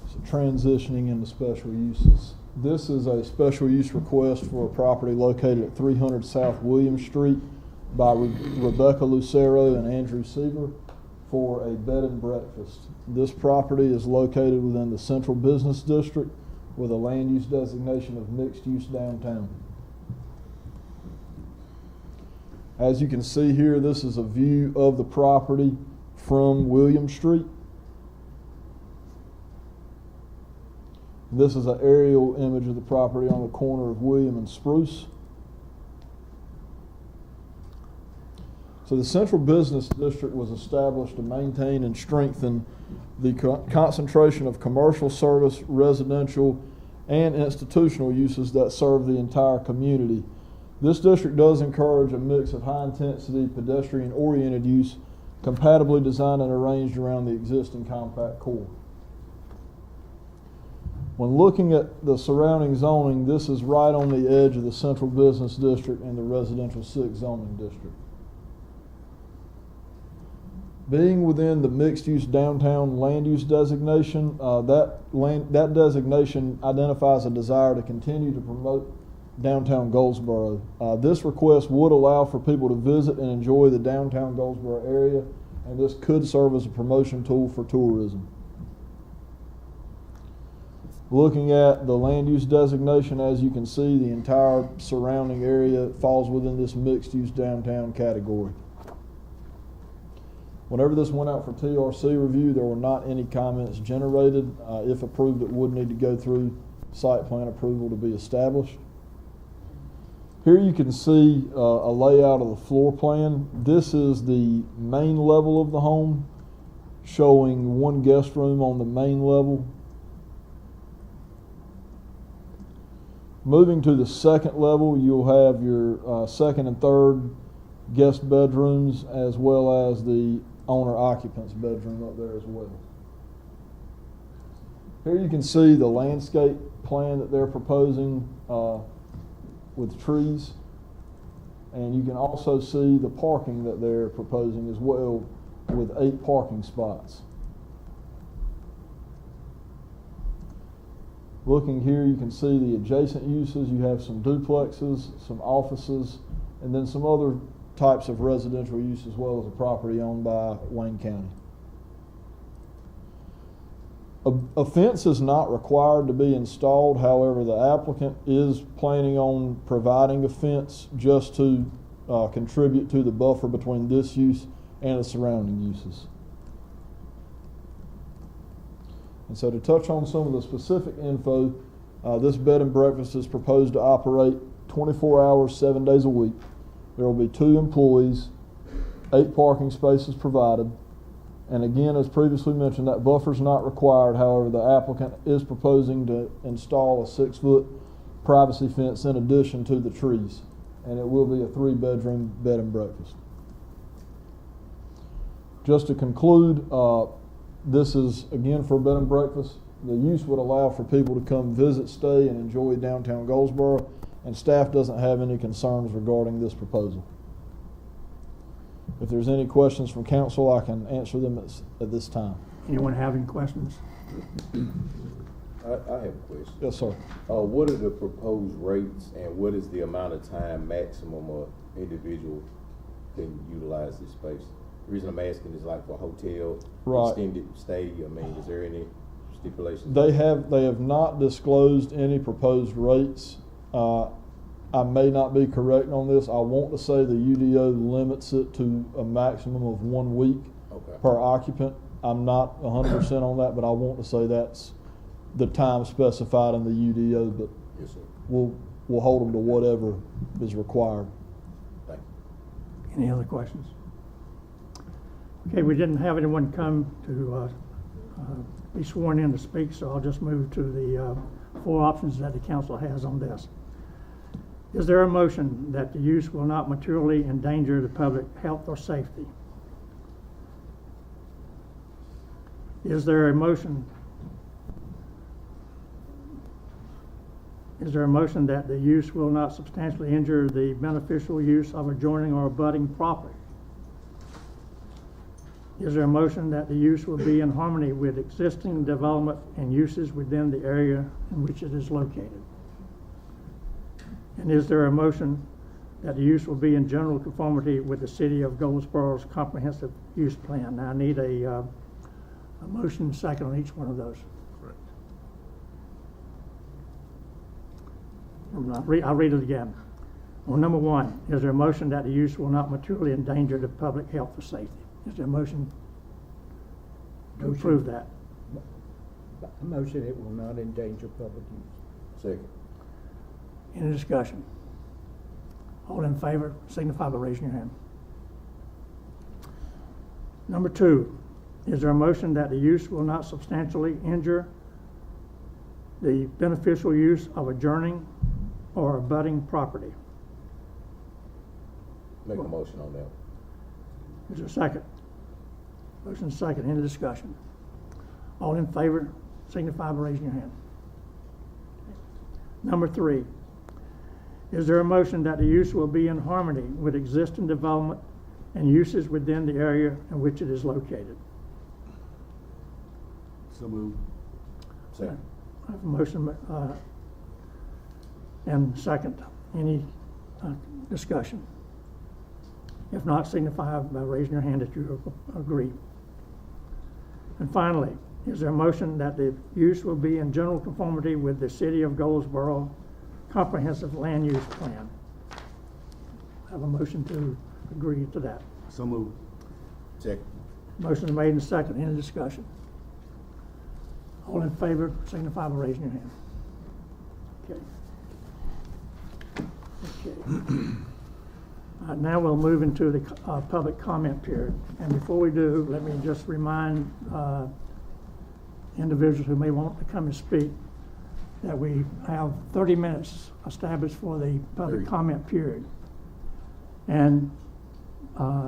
So transitioning into special uses. This is a special use request for a property located at 300 South Williams Street by Rebecca Lucero and Andrew Seaver for a bed and breakfast. This property is located within the Central Business District with a land use designation of mixed use downtown. As you can see here, this is a view of the property from Williams Street. This is an aerial image of the property on the corner of William and Spruce. So the Central Business District was established to maintain and strengthen the concentration of commercial, service, residential, and institutional uses that serve the entire community. This district does encourage a mix of high-intensity, pedestrian-oriented use, compatibly designed and arranged around the existing compact core. When looking at the surrounding zoning, this is right on the edge of the Central Business District and the Residential 6 zoning district. Being within the mixed-use downtown land use designation, that designation identifies a desire to continue to promote downtown Goldsboro. This request would allow for people to visit and enjoy the downtown Goldsboro area, and this could serve as a promotion tool for tourism. Looking at the land use designation, as you can see, the entire surrounding area falls within this mixed-use downtown category. Whenever this went out for TRC review, there were not any comments generated. If approved, it would need to go through site plan approval to be established. Here you can see a layout of the floor plan. This is the main level of the home, showing one guest room on the main level. Moving to the second level, you'll have your second and third guest bedrooms, as well as the owner occupant's bedroom up there as well. Here you can see the landscape plan that they're proposing with trees, and you can also see the parking that they're proposing as well with 8 parking spots. Looking here, you can see the adjacent uses. You have some duplexes, some offices, and then some other types of residential use, as well as a property owned by Wayne County. A fence is not required to be installed, however, the applicant is planning on providing a fence just to contribute to the buffer between this use and the surrounding uses. And so to touch on some of the specific info, this bed and breakfast is proposed to operate 24 hours, 7 days a week. There will be 2 employees, 8 parking spaces provided. And again, as previously mentioned, that buffer is not required. However, the applicant is proposing to install a 6-foot privacy fence in addition to the trees. And it will be a 3-bedroom bed and breakfast. Just to conclude, this is, again, for a bed and breakfast. The use would allow for people to come visit, stay, and enjoy downtown Goldsboro, and staff doesn't have any concerns regarding this proposal. If there's any questions from council, I can answer them at this time. Anyone have any questions? I have a question. Yes, sir. What are the proposed rates and what is the amount of time maximum a individual can utilize this space? The reason I'm asking is like for hotel, Right. extended stay, I mean, is there any stipulations? They have not disclosed any proposed rates. I may not be correct on this. I want to say the UDO limits it to a maximum of 1 week per occupant. I'm not 100% on that, but I want to say that's the time specified in the UDO, but yes, sir. We'll hold them to whatever is required. Thank you. Any other questions? Okay, we didn't have anyone come to be sworn in to speak, so I'll just move to the 4 options that the council has on this. Is there a motion that the use will not materially endanger the public health or safety? Is there a motion? Is there a motion that the use will not substantially injure the beneficial use of adjoining or abutting property? Is there a motion that the use will be in harmony with existing development and uses within the area in which it is located? And is there a motion that the use will be in general conformity with the City of Goldsboro's comprehensive use plan? Now I need a motion second on each one of those. Correct. I'll read it again. On number 1, is there a motion that the use will not materially endanger the public health or safety? Is there a motion to approve that? A motion it will not endanger public use. Second. Any discussion? All in favor, signify by raising your hand. Number 2, is there a motion that the use will not substantially injure the beneficial use of adjoining or abutting property? Make a motion on that. Is there a second? Motion second. Any discussion? All in favor, signify by raising your hand. Number 3, is there a motion that the use will be in harmony with existing development and uses within the area in which it is located? So moved. Second. I have a motion and second. Any discussion? If not, signify by raising your hand that you agree. And finally, is there a motion that the use will be in general conformity with the City of Goldsboro comprehensive land use plan? I have a motion to agree to that. So moved. Second. Motion made and second. Any discussion? All in favor, signify by raising your hand. Okay. Now we'll move into the public comment period. And before we do, let me just remind individuals who may want to come and speak that we have 30 minutes established for the public comment period. And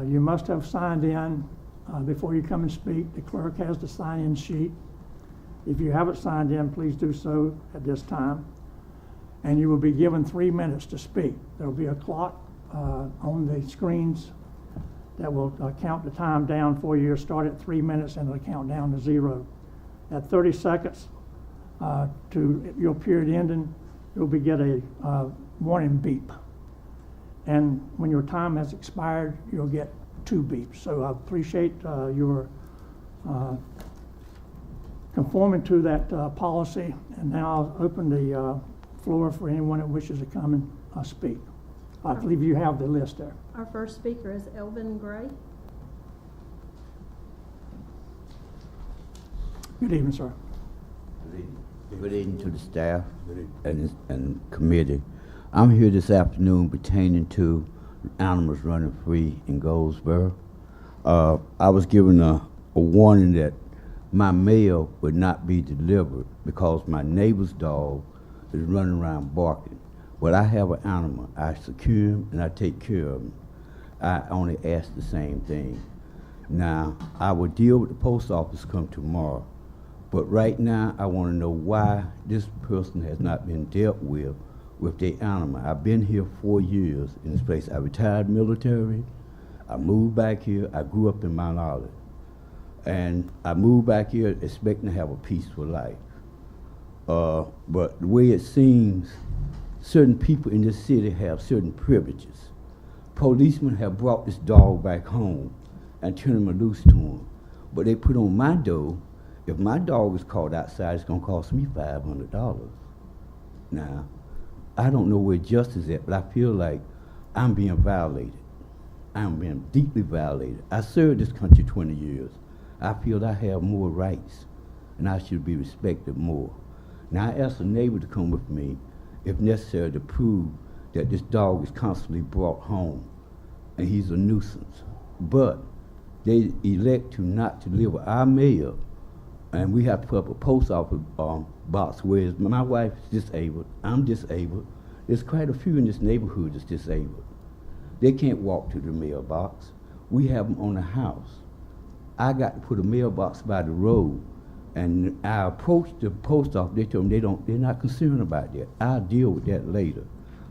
you must have signed in before you come and speak. The clerk has the sign-in sheet. If you haven't signed in, please do so at this time. And you will be given 3 minutes to speak. There will be a clock on the screens that will count the time down for you. Start at 3 minutes and it'll count down to 0. At 30 seconds to your period ending, you'll get a warning beep. And when your time has expired, you'll get 2 beeps. So I appreciate your conforming to that policy. And now I'll open the floor for anyone that wishes to come and speak. I believe you have the list there. Our first speaker is Elvin Gray. Good evening, sir. Good evening to the staff and committee. I'm here this afternoon pertaining to animals running free in Goldsboro. I was given a warning that my mail would not be delivered because my neighbor's dog is running around barking. But I have an animal. I secure him and I take care of him. I only ask the same thing. Now, I will deal with the post office come tomorrow. But right now, I want to know why this person has not been dealt with their animal. I've been here 4 years in this place. I retired military. I moved back here. I grew up in Mount Olive. And I moved back here expecting to have a peaceful life. But the way it seems, certain people in this city have certain privileges. Policemen have brought this dog back home and turned him loose to him. But they put on my door, if my dog is caught outside, it's gonna cost me $500. Now, I don't know where justice is at, but I feel like I'm being violated. I'm being deeply violated. I served this country 20 years. I feel I have more rights, and I should be respected more. Now, I asked a neighbor to come with me, if necessary, to prove that this dog is constantly brought home, and he's a nuisance. But they elect to not deliver our mail, and we have to put up a post office box, whereas my wife is disabled, I'm disabled. There's quite a few in this neighborhood that's disabled. They can't walk to the mailbox. We have them on the house. I got to put a mailbox by the road, and I approached the post office. They told me they're not concerned about that. I'll deal with that later.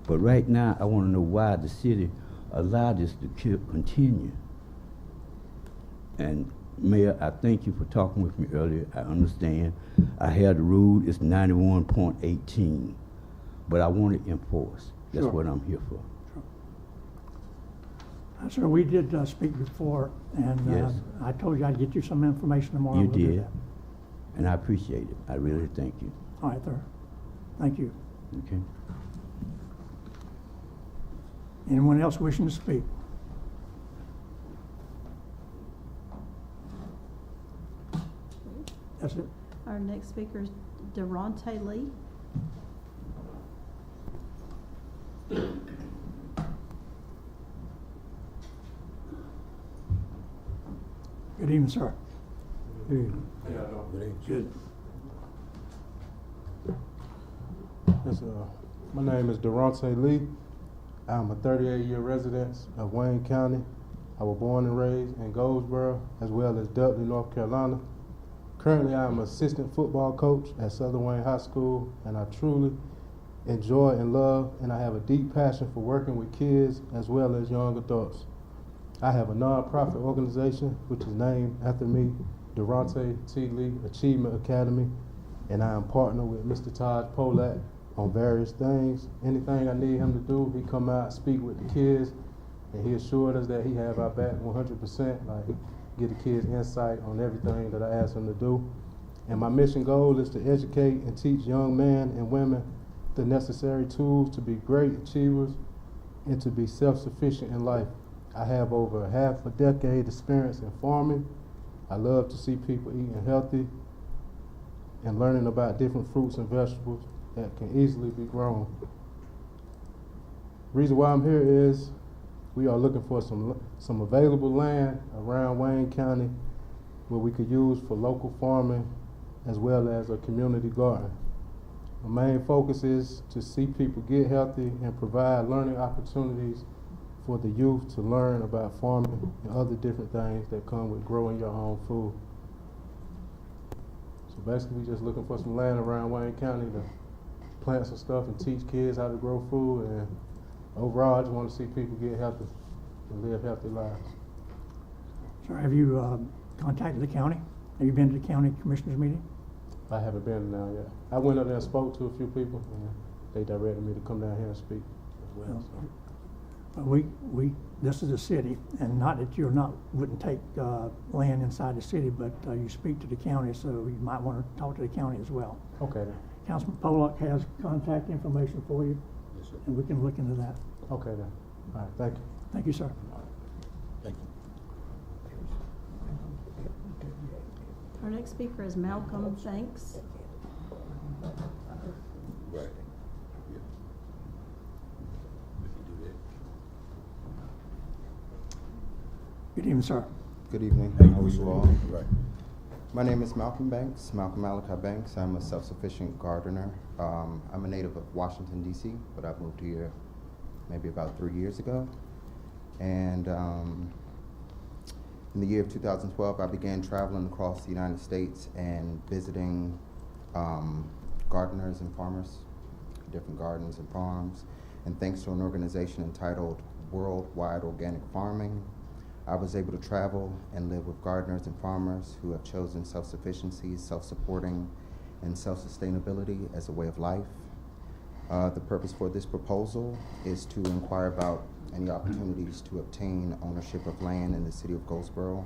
But right now, I want to know why the city allowed this to continue. And Mayor, I thank you for talking with me earlier. I understand. I had the rule, it's 91.18, but I want it enforced. That's Sure. what I'm here for. Sir, we did speak before, and Yes. I told you I'd get you some information tomorrow. You We'll do did, that. and I appreciate it. I really thank you. All right, sir. Thank you. Okay. Anyone else wishing to speak? That's it. Our next speaker is Durante Lee. Good evening, sir. Good evening. Good. Yes, my name is Durante Lee. I'm a 38-year resident of Wayne County. I was born and raised in Goldsboro as well as Dudley, North Carolina. Currently, I am an assistant football coach at Southern Wayne High School, and I truly enjoy and love, and I have a deep passion for working with kids as well as young adults. I have a nonprofit organization which is named after me, Durante T. Lee Achievement Academy, and I am partnered with Mr. Taj Polak on various things. Anything I need him to do, he come out, speak with the kids, and he assured us that he have our back 100%, like get the kids insight on everything that I ask him to do. And my mission goal is to educate and teach young men and women the necessary tools to be great achievers and to be self-sufficient in life. I have over half a decade experience in farming. I love to see people eating healthy and learning about different fruits and vegetables that can easily be grown. Reason why I'm here is we are looking for some available land around Wayne County where we could use for local farming as well as a community garden. My main focus is to see people get healthy and provide learning opportunities for the youth to learn about farming and other different things that come with growing your own food. So basically, we're just looking for some land around Wayne County to plant some stuff and teach kids how to grow food. And overall, I just want to see people get healthy and live healthy lives. Sir, have you contacted the county? Have you been to the county commissioners meeting? I haven't been now yet. I went up there and spoke to a few people, and they directed me to come down here and speak as well. So. But this is a city, and not that wouldn't take land inside the city, but you speak to the county, so you might want to talk to the county as well. Okay then. Councilman Pollock has contact information for you, Yes, sir. and we can look into that. Okay then. All right, thank you. Thank you, sir. Thank you. Our next speaker is Malcolm Shanks. Right. Good evening, sir. Good evening. How you How are doing, you sir? all? Right. My name is Malcolm Banks, Malcolm Malachi Banks. I'm a self-sufficient gardener. I'm a native of Washington, D.C., but I've moved here maybe about 3 years ago. And in the year of 2012, I began traveling across the United States and visiting gardeners and farmers, different gardens and farms. And thanks to an organization entitled Worldwide Organic Farming, I was able to travel and live with gardeners and farmers who have chosen self-sufficiency, self-supporting, and self-sustainability as a way of life. The purpose for this proposal is to inquire about any opportunities to obtain ownership of land in the city of Goldsboro,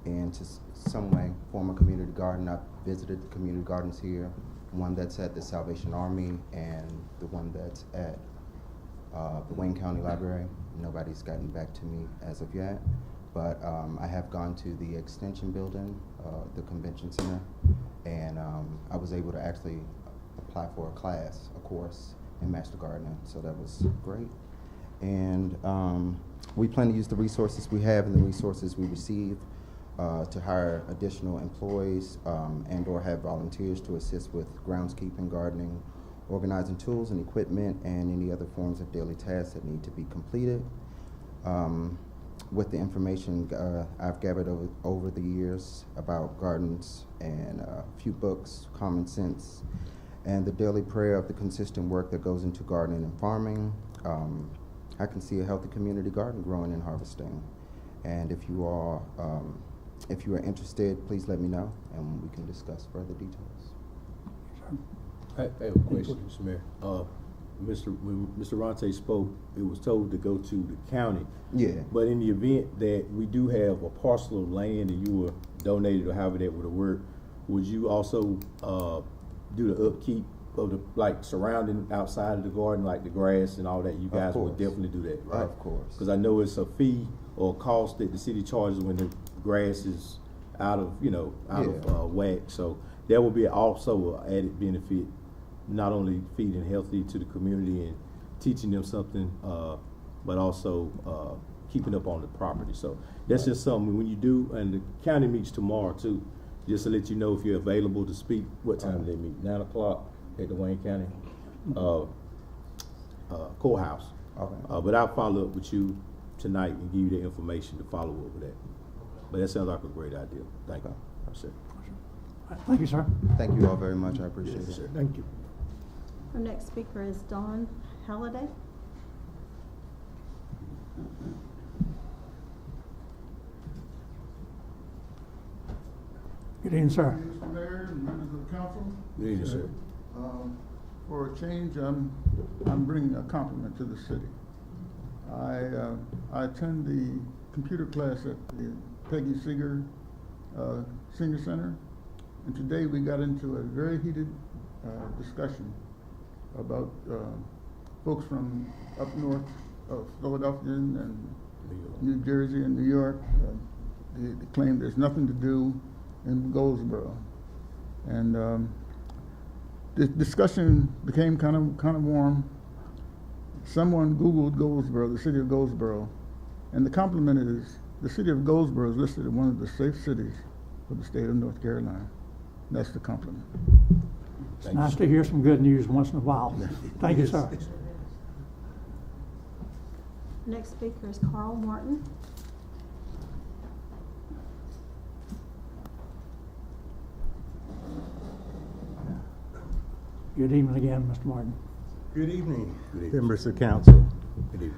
and to some way form a community garden. I've visited the community gardens here, one that's at the Salvation Army and the one that's at the Wayne County Library. Nobody's gotten back to me as of yet, but I have gone to the Extension Building, the Convention Center, and I was able to actually apply for a course in Master Gardening, so that was great. And we plan to use the resources we have and the resources we receive to hire additional employees and or have volunteers to assist with groundskeeping, gardening, organizing tools and equipment, and any other forms of daily tasks that need to be completed. With the information I've gathered over the years about gardens and a few books, common sense, and the daily prayer of the consistent work that goes into gardening and farming, I can see a healthy community garden growing and harvesting. And if you are interested, please let me know, and we can discuss further details. I have a question, Mr. Mayor. When Mr. Ronte spoke, it was told to go to the county. Yeah. But in the event that we do have a parcel of land and you were donated or however that would have worked, would you also do the upkeep of the, like, surrounding outside of the garden, like the grass and all that? You guys would definitely do that, right? Of course. Because I know it's a fee or a cost that the city charges when the grass is out of, whack. So that would be also an added benefit, not only feeding healthy to the community and teaching them something, but also keeping up on the property. So that's just something when you do, and the county meets tomorrow too, just to let you know if you're available to speak. What time do they meet? 9 o'clock at the Wayne County courthouse. Okay. But I'll follow up with you tonight and give you the information to follow up with that. But that sounds like a great idea. Thank you. That's it. Thank you, sir. Thank you all very much. I appreciate Yes, it. sir. Thank you. Our next speaker is Don Halliday. Good evening, sir. Mr. Mayor and members of the council. Good evening, sir. For a change, I'm bringing a compliment to the city. I attend the computer class at the Peggy Seeger Senior Center, and today we got into a very heated discussion about folks from up north of Philadelphia and New Jersey and New York. They claim there's nothing to do in Goldsboro, and the discussion became kind of warm. Someone Googled Goldsboro, the city of Goldsboro, and the compliment is the city of Goldsboro is listed as one of the safe cities for the state of North Carolina. That's the compliment. It's nice to hear some good news once in a while. Thank you, sir. Next speaker is Carl Martin. Good evening again, Mr. Martin. Good evening, Good evening. members of council. Good evening.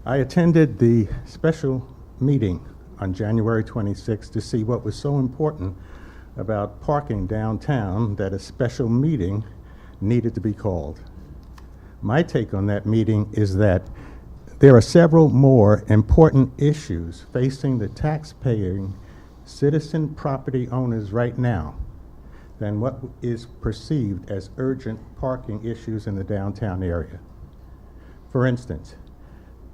I attended the special meeting on January 26th to see what was so important about parking downtown that a special meeting needed to be called. My take on that meeting is that there are several more important issues facing the tax-paying citizen property owners right now than what is perceived as urgent parking issues in the downtown area. For instance,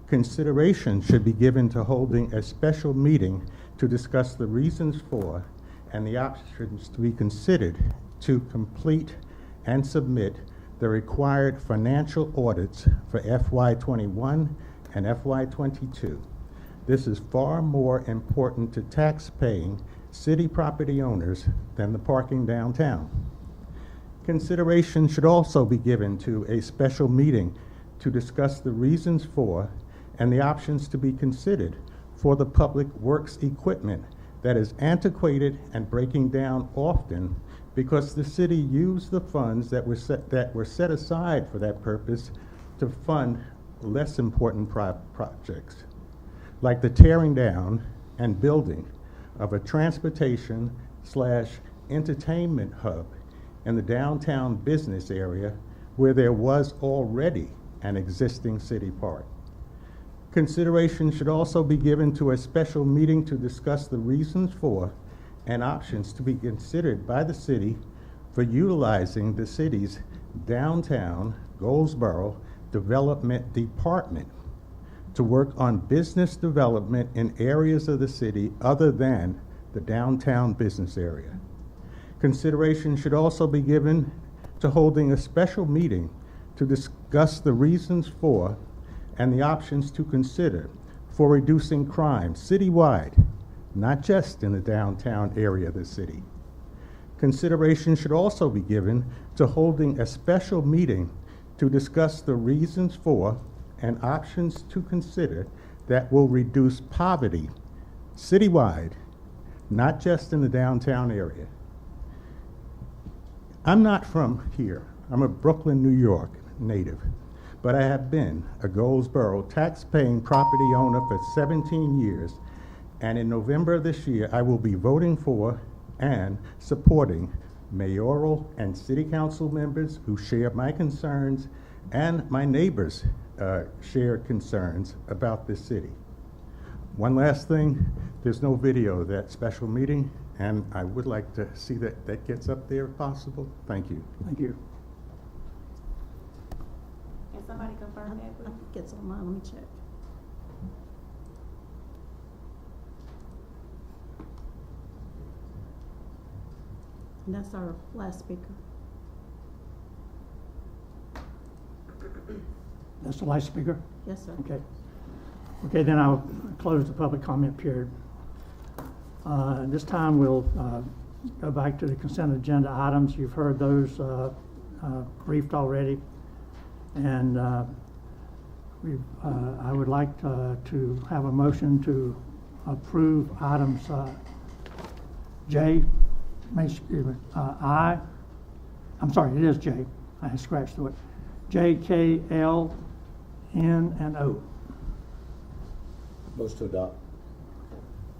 consideration should be given to holding a special meeting to discuss the reasons for and the options to be considered to complete and submit the required financial audits for FY21 and FY22. This is far more important to tax-paying city property owners than the parking downtown. Consideration should also be given to a special meeting to discuss the reasons for and the options to be considered for the public works equipment that is antiquated and breaking down often because the city used the funds that were set aside for that purpose to fund less important projects, like the tearing down and building of a transportation/entertainment hub in the downtown business area where there was already an existing city park. Consideration should also be given to a special meeting to discuss the reasons for and options to be considered by the city for utilizing the city's downtown Goldsboro Development Department to work on business development in areas of the city other than the downtown business area. Consideration should also be given to holding a special meeting to discuss the reasons for and the options to consider for reducing crime citywide, not just in the downtown area of the city. Consideration should also be given to holding a special meeting to discuss the reasons for and options to consider that will reduce poverty citywide, not just in the downtown area. I'm not from here. I'm a Brooklyn, New York native, but I have been a Goldsboro tax-paying property owner for 17 years, and in November of this year, I will be voting for and supporting mayoral and city council members who share my concerns and my neighbors' shared concerns about this city. One last thing, there's no video of that special meeting, and I would like to see that gets up there if possible. Thank you. Thank you. Can somebody confirm that, I please? think it's online, let me check. And that's our last speaker. That's the last speaker? Yes, sir. Okay. Okay, then I'll close the public comment period. This time we'll go back to the consent agenda items. You've heard those briefed already. And I would like to have a motion to approve items J, excuse me, I'm sorry, it is J. I had scratched through it. J, K, L, N, and O. Motion to adopt.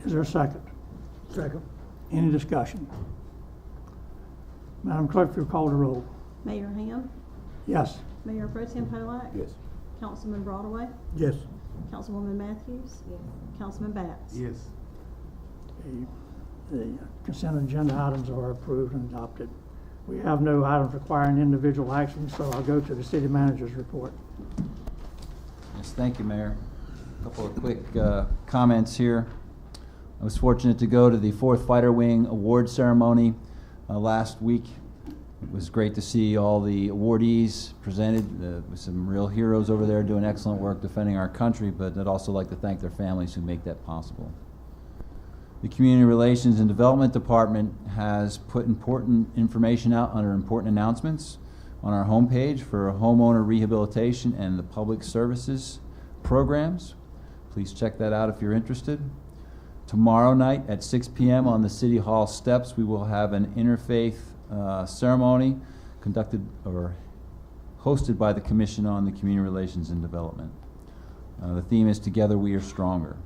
Is there a second? Second. Any discussion? Madam Clerk, if you'll call the roll. Mayor Ham, Yes. Mayor Pro Tem Polak. Yes. Councilman Broadway, Yes. Councilwoman Matthews. Yes. Councilman Batts. Yes. The consent agenda items are approved and adopted. We have no items requiring individual action, so I'll go to the city manager's report. Yes, thank you, Mayor. A couple of quick comments here. I was fortunate to go to the 4th Fighter Wing Award ceremony last week. It was great to see all the awardees presented with some real heroes over there doing excellent work defending our country, but I'd also like to thank their families who make that possible. The Community Relations and Development Department has put important information out under important announcements on our homepage for homeowner rehabilitation and the public services programs. Please check that out if you're interested. Tomorrow night at 6 p.m. on the City Hall steps, we will have an interfaith ceremony conducted or hosted by the Commission on the Community Relations and Development. The theme is Together We Are Stronger.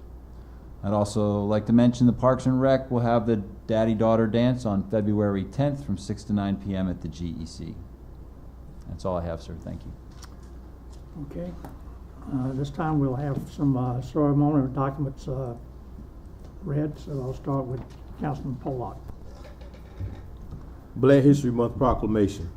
I'd also like to mention the Parks and Rec will have the Daddy-Daughter Dance on February 10th from 6 to 9 p.m. at the GEC. That's all I have, sir. Thank you. Okay. This time we'll have some ceremonial documents read, so I'll start with Councilman Pollock. Black History Month Proclamation.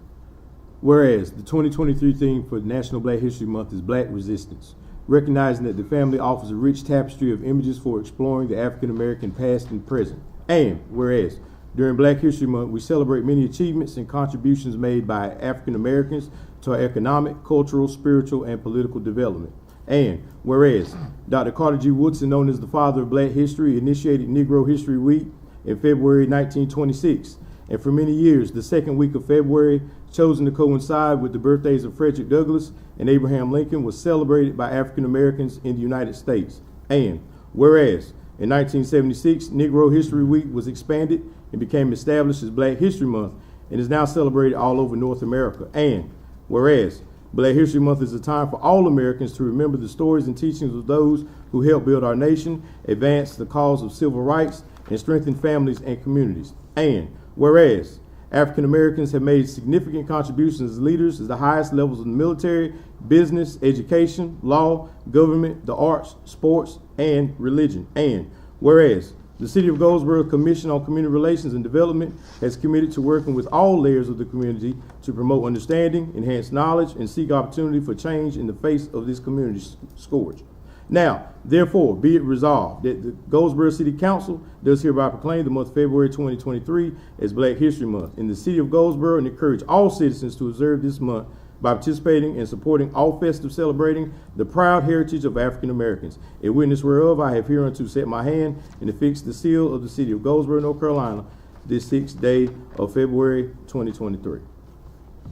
Whereas the 2023 theme for National Black History Month is Black Resistance, recognizing that the family offers a rich tapestry of images for exploring the African American past and present. And whereas during Black History Month, we celebrate many achievements and contributions made by African Americans to our economic, cultural, spiritual, and political development. And whereas Dr. Carter G. Woodson, known as the father of Black history, initiated Negro History Week in February 1926. And for many years, the second week of February, chosen to coincide with the birthdays of Frederick Douglass and Abraham Lincoln, was celebrated by African Americans in the United States. And whereas in 1976, Negro History Week was expanded and became established as Black History Month and is now celebrated all over North America. And whereas Black History Month is a time for all Americans to remember the stories and teachings of those who helped build our nation, advance the cause of civil rights, and strengthen families and communities. And whereas African Americans have made significant contributions as leaders at the highest levels of the military, business, education, law, government, the arts, sports, and religion. And whereas the City of Goldsboro Commission on Community Relations and Development has committed to working with all layers of the community to promote understanding, enhance knowledge, and seek opportunity for change in the face of this community scourge. Now, therefore, be it resolved that the Goldsboro City Council does hereby proclaim the month of February 2023 as Black History Month in the City of Goldsboro and encourage all citizens to observe this month by participating and supporting all festive celebrating the proud heritage of African Americans. In witness whereof I have hereunto set my hand and affixed the seal of the City of Goldsboro, North Carolina, this 6th day of February 2023.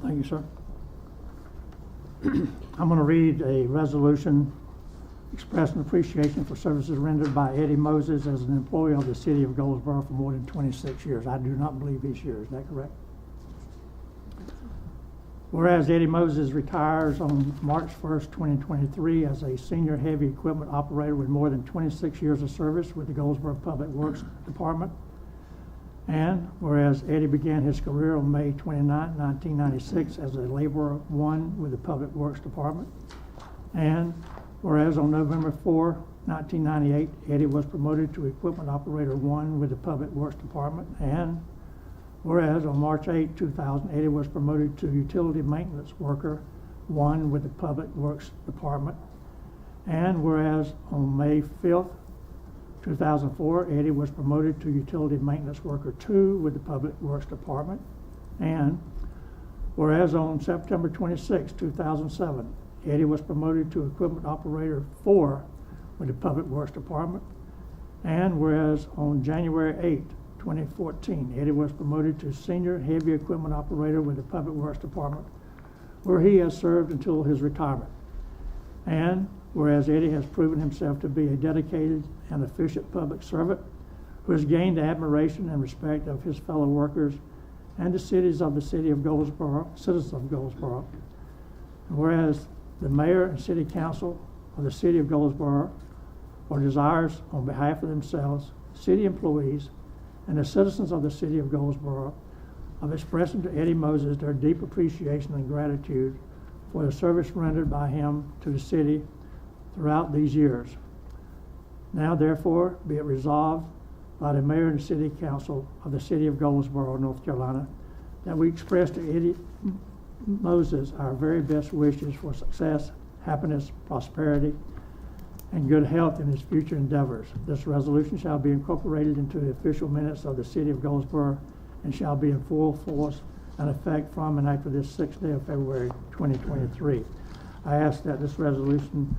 Thank you, sir. I'm going to read a resolution expressing appreciation for services rendered by Eddie Moses as an employee of the City of Goldsboro for more than 26 years. I do not believe he's here. Is that correct? Whereas Eddie Moses retires on March 1st, 2023 as a senior heavy equipment operator with more than 26 years of service with the Goldsboro Public Works Department. And whereas Eddie began his career on May 29, 1996 as a laborer 1 with the Public Works Department. And whereas on November 4, 1998, Eddie was promoted to equipment operator 1 with the Public Works Department. And whereas on March 8, 2000, Eddie was promoted to utility maintenance worker 1 with the Public Works Department. And whereas on May 5th, 2004, Eddie was promoted to utility maintenance worker 2 with the Public Works Department. And whereas on September 26, 2007, Eddie was promoted to equipment operator 4 with the Public Works Department. And whereas on January 8, 2014, Eddie was promoted to senior heavy equipment operator with the Public Works Department, where he has served until his retirement. And whereas Eddie has proven himself to be a dedicated and efficient public servant who has gained the admiration and respect of his fellow workers and the citizens of the City of Goldsboro. And whereas the mayor and city council of the City of Goldsboro are desirous on behalf of themselves, city employees, and the citizens of the City of Goldsboro of expressing to Eddie Moses their deep appreciation and gratitude for the service rendered by him to the city throughout these years. Now, therefore, be it resolved by the mayor and city council of the City of Goldsboro, North Carolina, that we express to Eddie Moses our very best wishes for success, happiness, prosperity, and good health in his future endeavors. This resolution shall be incorporated into the official minutes of the City of Goldsboro and shall be in full force and effect from and after this 6th day of February 2023. I ask that this resolution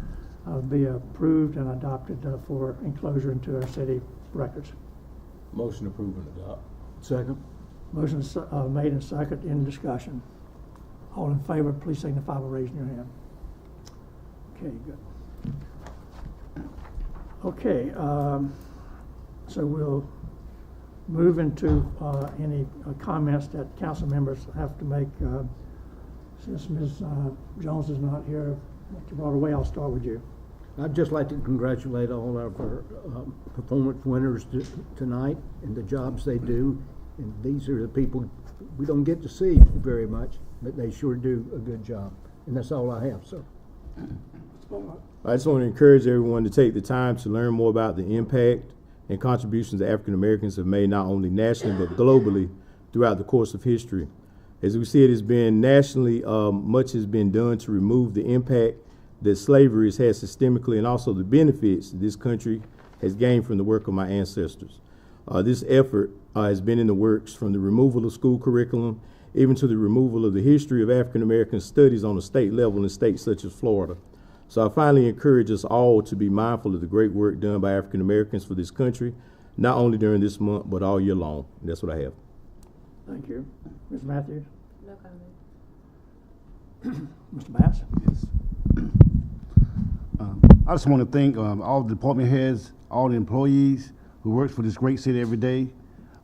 be approved and adopted for enclosure into our city records. Motion approved and adopt. Second. Motion made and second. In discussion. All in favor, please signify by raising your hand. Okay, good. Okay, so we'll move into any comments that council members have to make. Since Ms. Jones is not here, Mr. Broadway, I'll start with you. I'd just like to congratulate all of our performance winners tonight and the jobs they do. And these are the people we don't get to see very much, but they sure do a good job. And that's all I have, sir. I just want to encourage everyone to take the time to learn more about the impact and contributions that African Americans have made not only nationally but globally throughout the course of history. As we see, it has been nationally, much has been done to remove the impact that slavery has had systemically and also the benefits this country has gained from the work of my ancestors. This effort has been in the works from the removal of school curriculum even to the removal of the history of African American studies on a state level in states such as Florida. So I finally encourage us all to be mindful of the great work done by African Americans for this country, not only during this month, but all year long. And that's what I have. Thank you. Ms. Matthews? No comment. Mr. Bass? Yes. I just want to thank all the department heads, all the employees who work for this great city every day.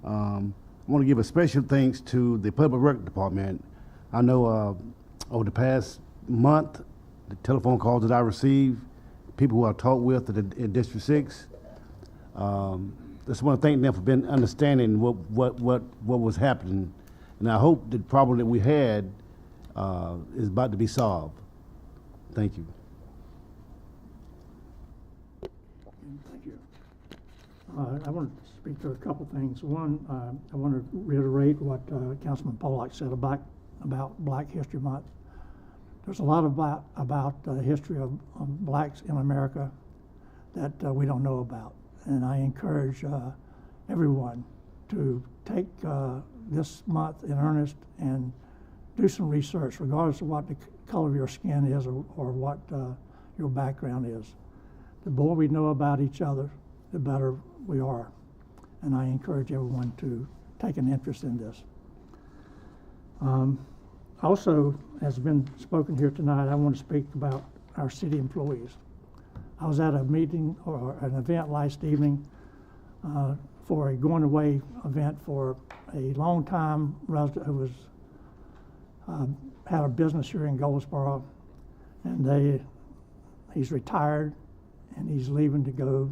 I want to give a special thanks to the Public Works Department. I know over the past month, the telephone calls that I received, people who I talked with in District 6, just want to thank them for being understanding what was happening. And I hope the problem that we had is about to be solved. Thank you. Thank you. I want to speak to a couple things. One, I want to reiterate what Councilman Pollock said about Black History Month. There's a lot about the history of blacks in America that we don't know about. And I encourage everyone to take this month in earnest and do some research, regardless of what the color of your skin is or what your background is. The more we know about each other, the better we are. And I encourage everyone to take an interest in this. Also, as has been spoken here tonight, I want to speak about our city employees. I was at a meeting or an event last evening for a going away event for a longtime resident who was had a business here in Goldsboro, and he's retired and he's leaving to go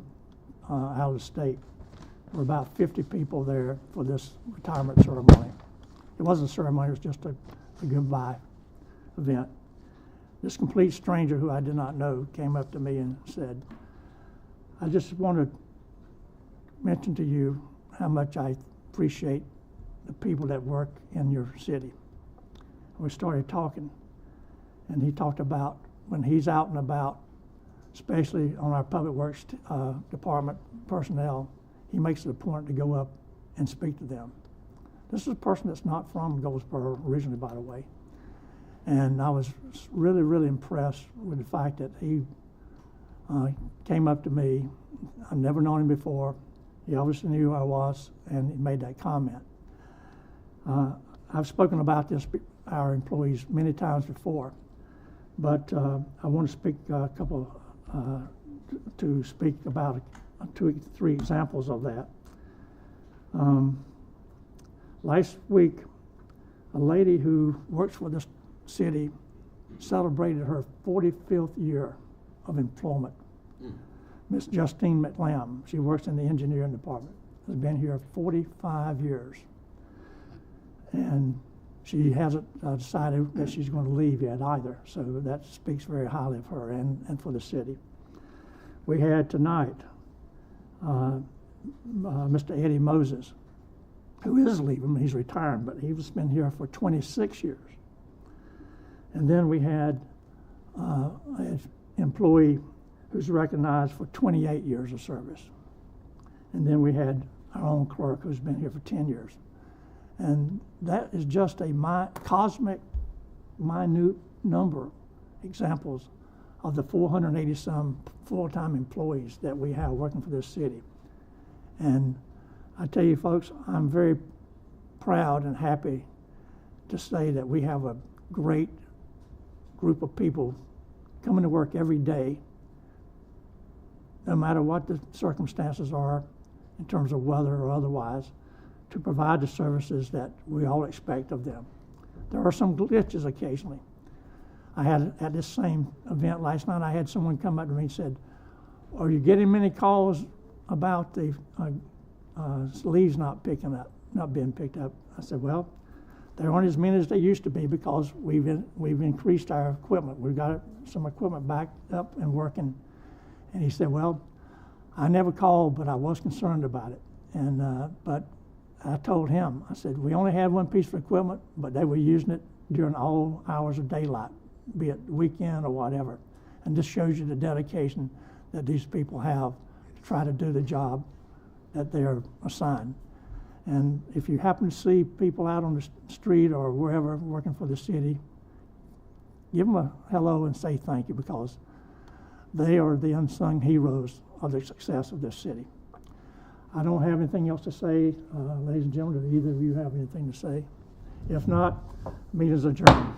out of the state. There were about 50 people there for this retirement ceremony. It wasn't a ceremony, it was just a goodbye event. This complete stranger who I did not know came up to me and said, I just want to mention to you how much I appreciate the people that work in your city. We started talking, and he talked about when he's out and about, especially on our public works department personnel, he makes it a point to go up and speak to them. This is a person that's not from Goldsboro originally, by the way. And I was really, really impressed with the fact that he came up to me. I've never known him before. He obviously knew who I was, and he made that comment. I've spoken about this, our employees, many times before, but I want to speak speak about 2 or 3 examples of that. Last week, a lady who works for this city celebrated her 45th year of employment. Miss Justine McLam, she works in the engineering department, has been here 45 years. And she hasn't decided that she's going to leave yet either, so that speaks very highly of her and for the city. We had tonight Mr. Eddie Moses, who is leaving, he's retiring, but he's been here for 26 years. And then we had an employee who's recognized for 28 years of service. And then we had our own clerk who's been here for 10 years. And that is just a cosmic, minute number examples of the 480-some full-time employees that we have working for this city. And I tell you folks, I'm very proud and happy to say that we have a great group of people coming to work every day, no matter what the circumstances are in terms of weather or otherwise, to provide the services that we all expect of them. There are some glitches occasionally. I had at this same event last night, I had someone come up to me and said, are you getting many calls about the leaves not being picked up? I said, well, They aren't as many as they used to be because we've increased our equipment. We've got some equipment back up and working. And he said, well, I never called, but I was concerned about it. And but I told him, I said, we only had one piece of equipment, but they were using it during all hours of daylight, be it weekend or whatever. And this shows you the dedication that these people have to try to do the job that they're assigned. And if you happen to see people out on the street or wherever working for the city, give them a hello and say thank you, because they are the unsung heroes of the success of this city. I don't have anything else to say, ladies and gentlemen. Do either of you have anything to say? If not, meeting is adjourned.